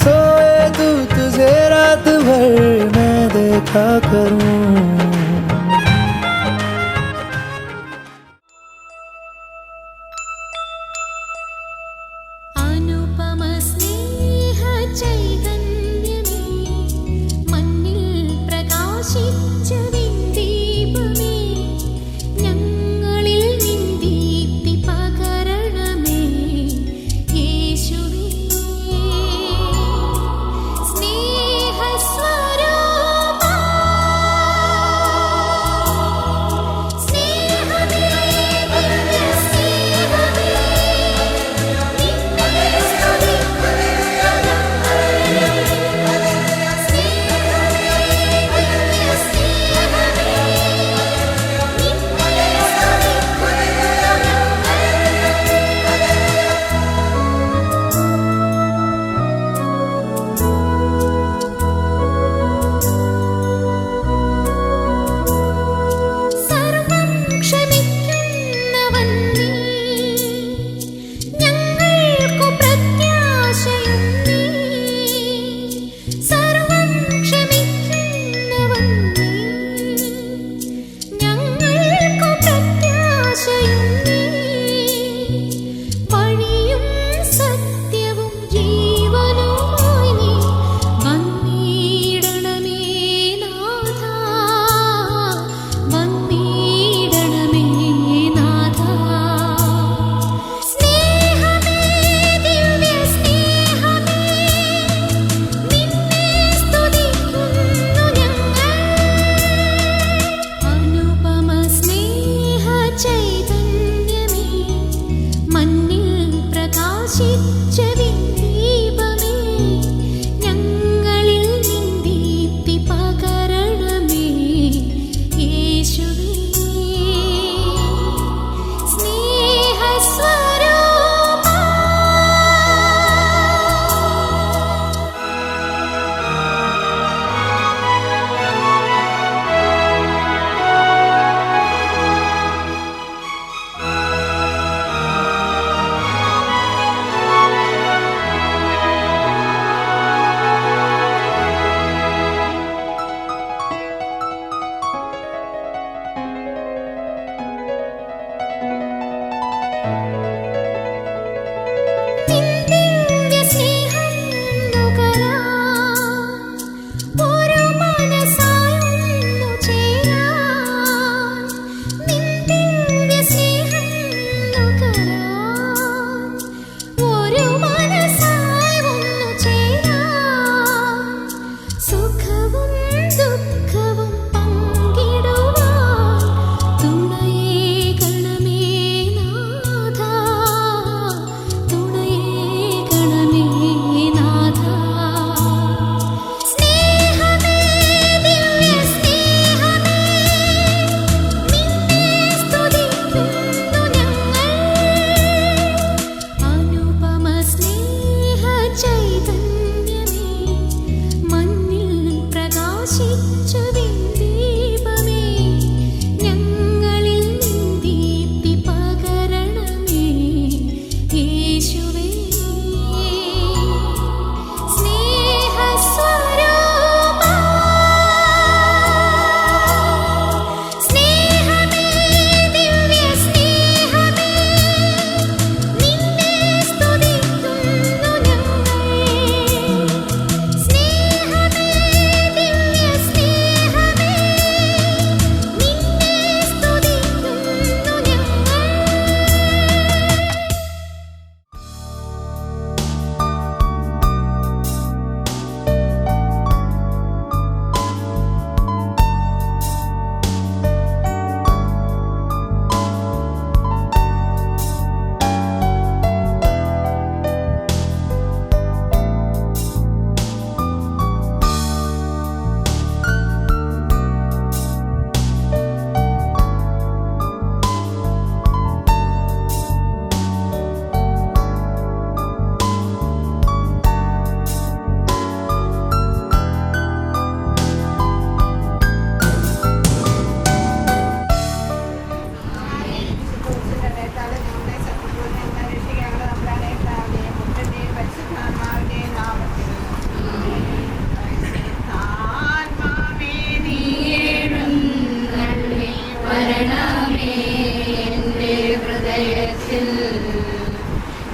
सोए तू तुझे रात भर क्या करूं।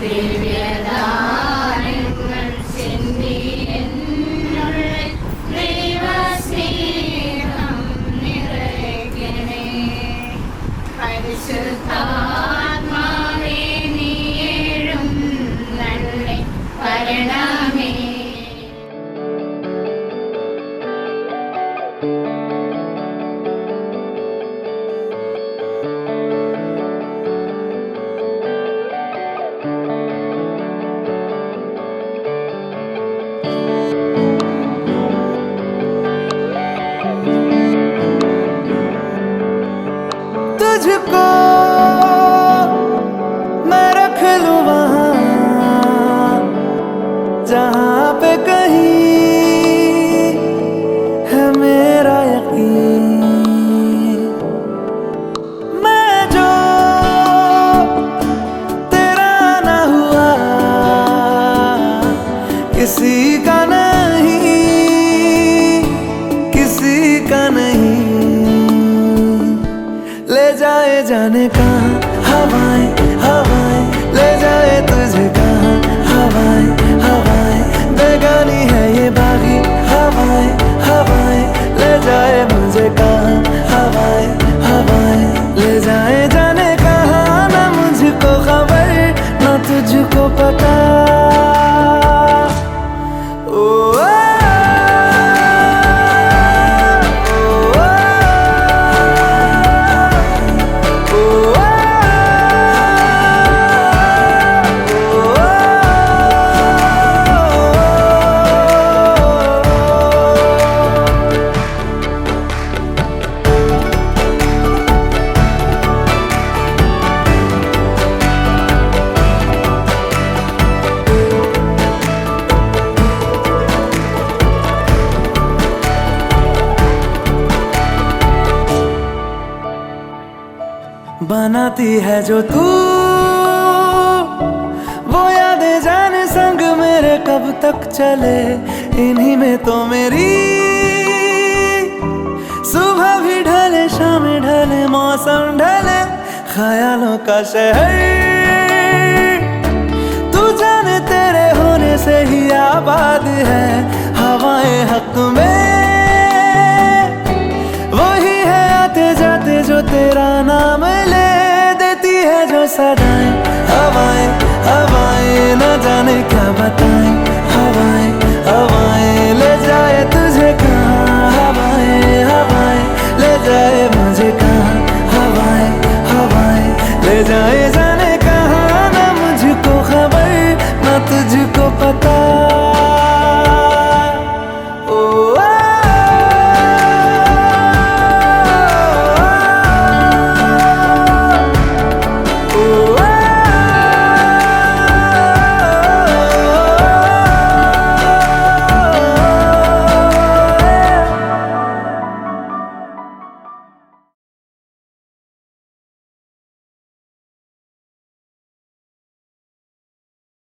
ദിവ്യദാനങ്ങൾ ചിന്തി എന്നുള്ളിൽ ദൈവസ്നേഹം നിറയ്ക്കണേ. പരിശുദ്ധാത്മാവേ നീ എഴുന്നള്ളി വരണമേ.
तुझको मैं रख लूं वहां जहां पे कहीं है मेरा यकीन। मैं जो तेरा ना हुआ किसी का नहीं, किसी का नहीं। ले जाए जाने कहाँ हवाएं हवाएं, ले जाए तुझे कहाँ हवाएं हवाएं। बेगानी है ये बागी हवाएं हवाएं, ले जाए मुझे कहाँ हवाएं हवाएं। ले जाए जाने कहाँ, ना मुझको खबर ना तुझको पता। ओ बनाती है जो तू वो यादें जाने संग मेरे कब तक चले। इन्हीं में तो मेरी सुबह भी ढले शाम ढले मौसम ढले। ख्यालों का शहर तू जाने तेरे होने से ही आबाद है। हवाएं हक में वही है आते जाते जो तेरा नाम ले देती है जो सदाएं हवाएं हवाएं। न जाने क्या बताएं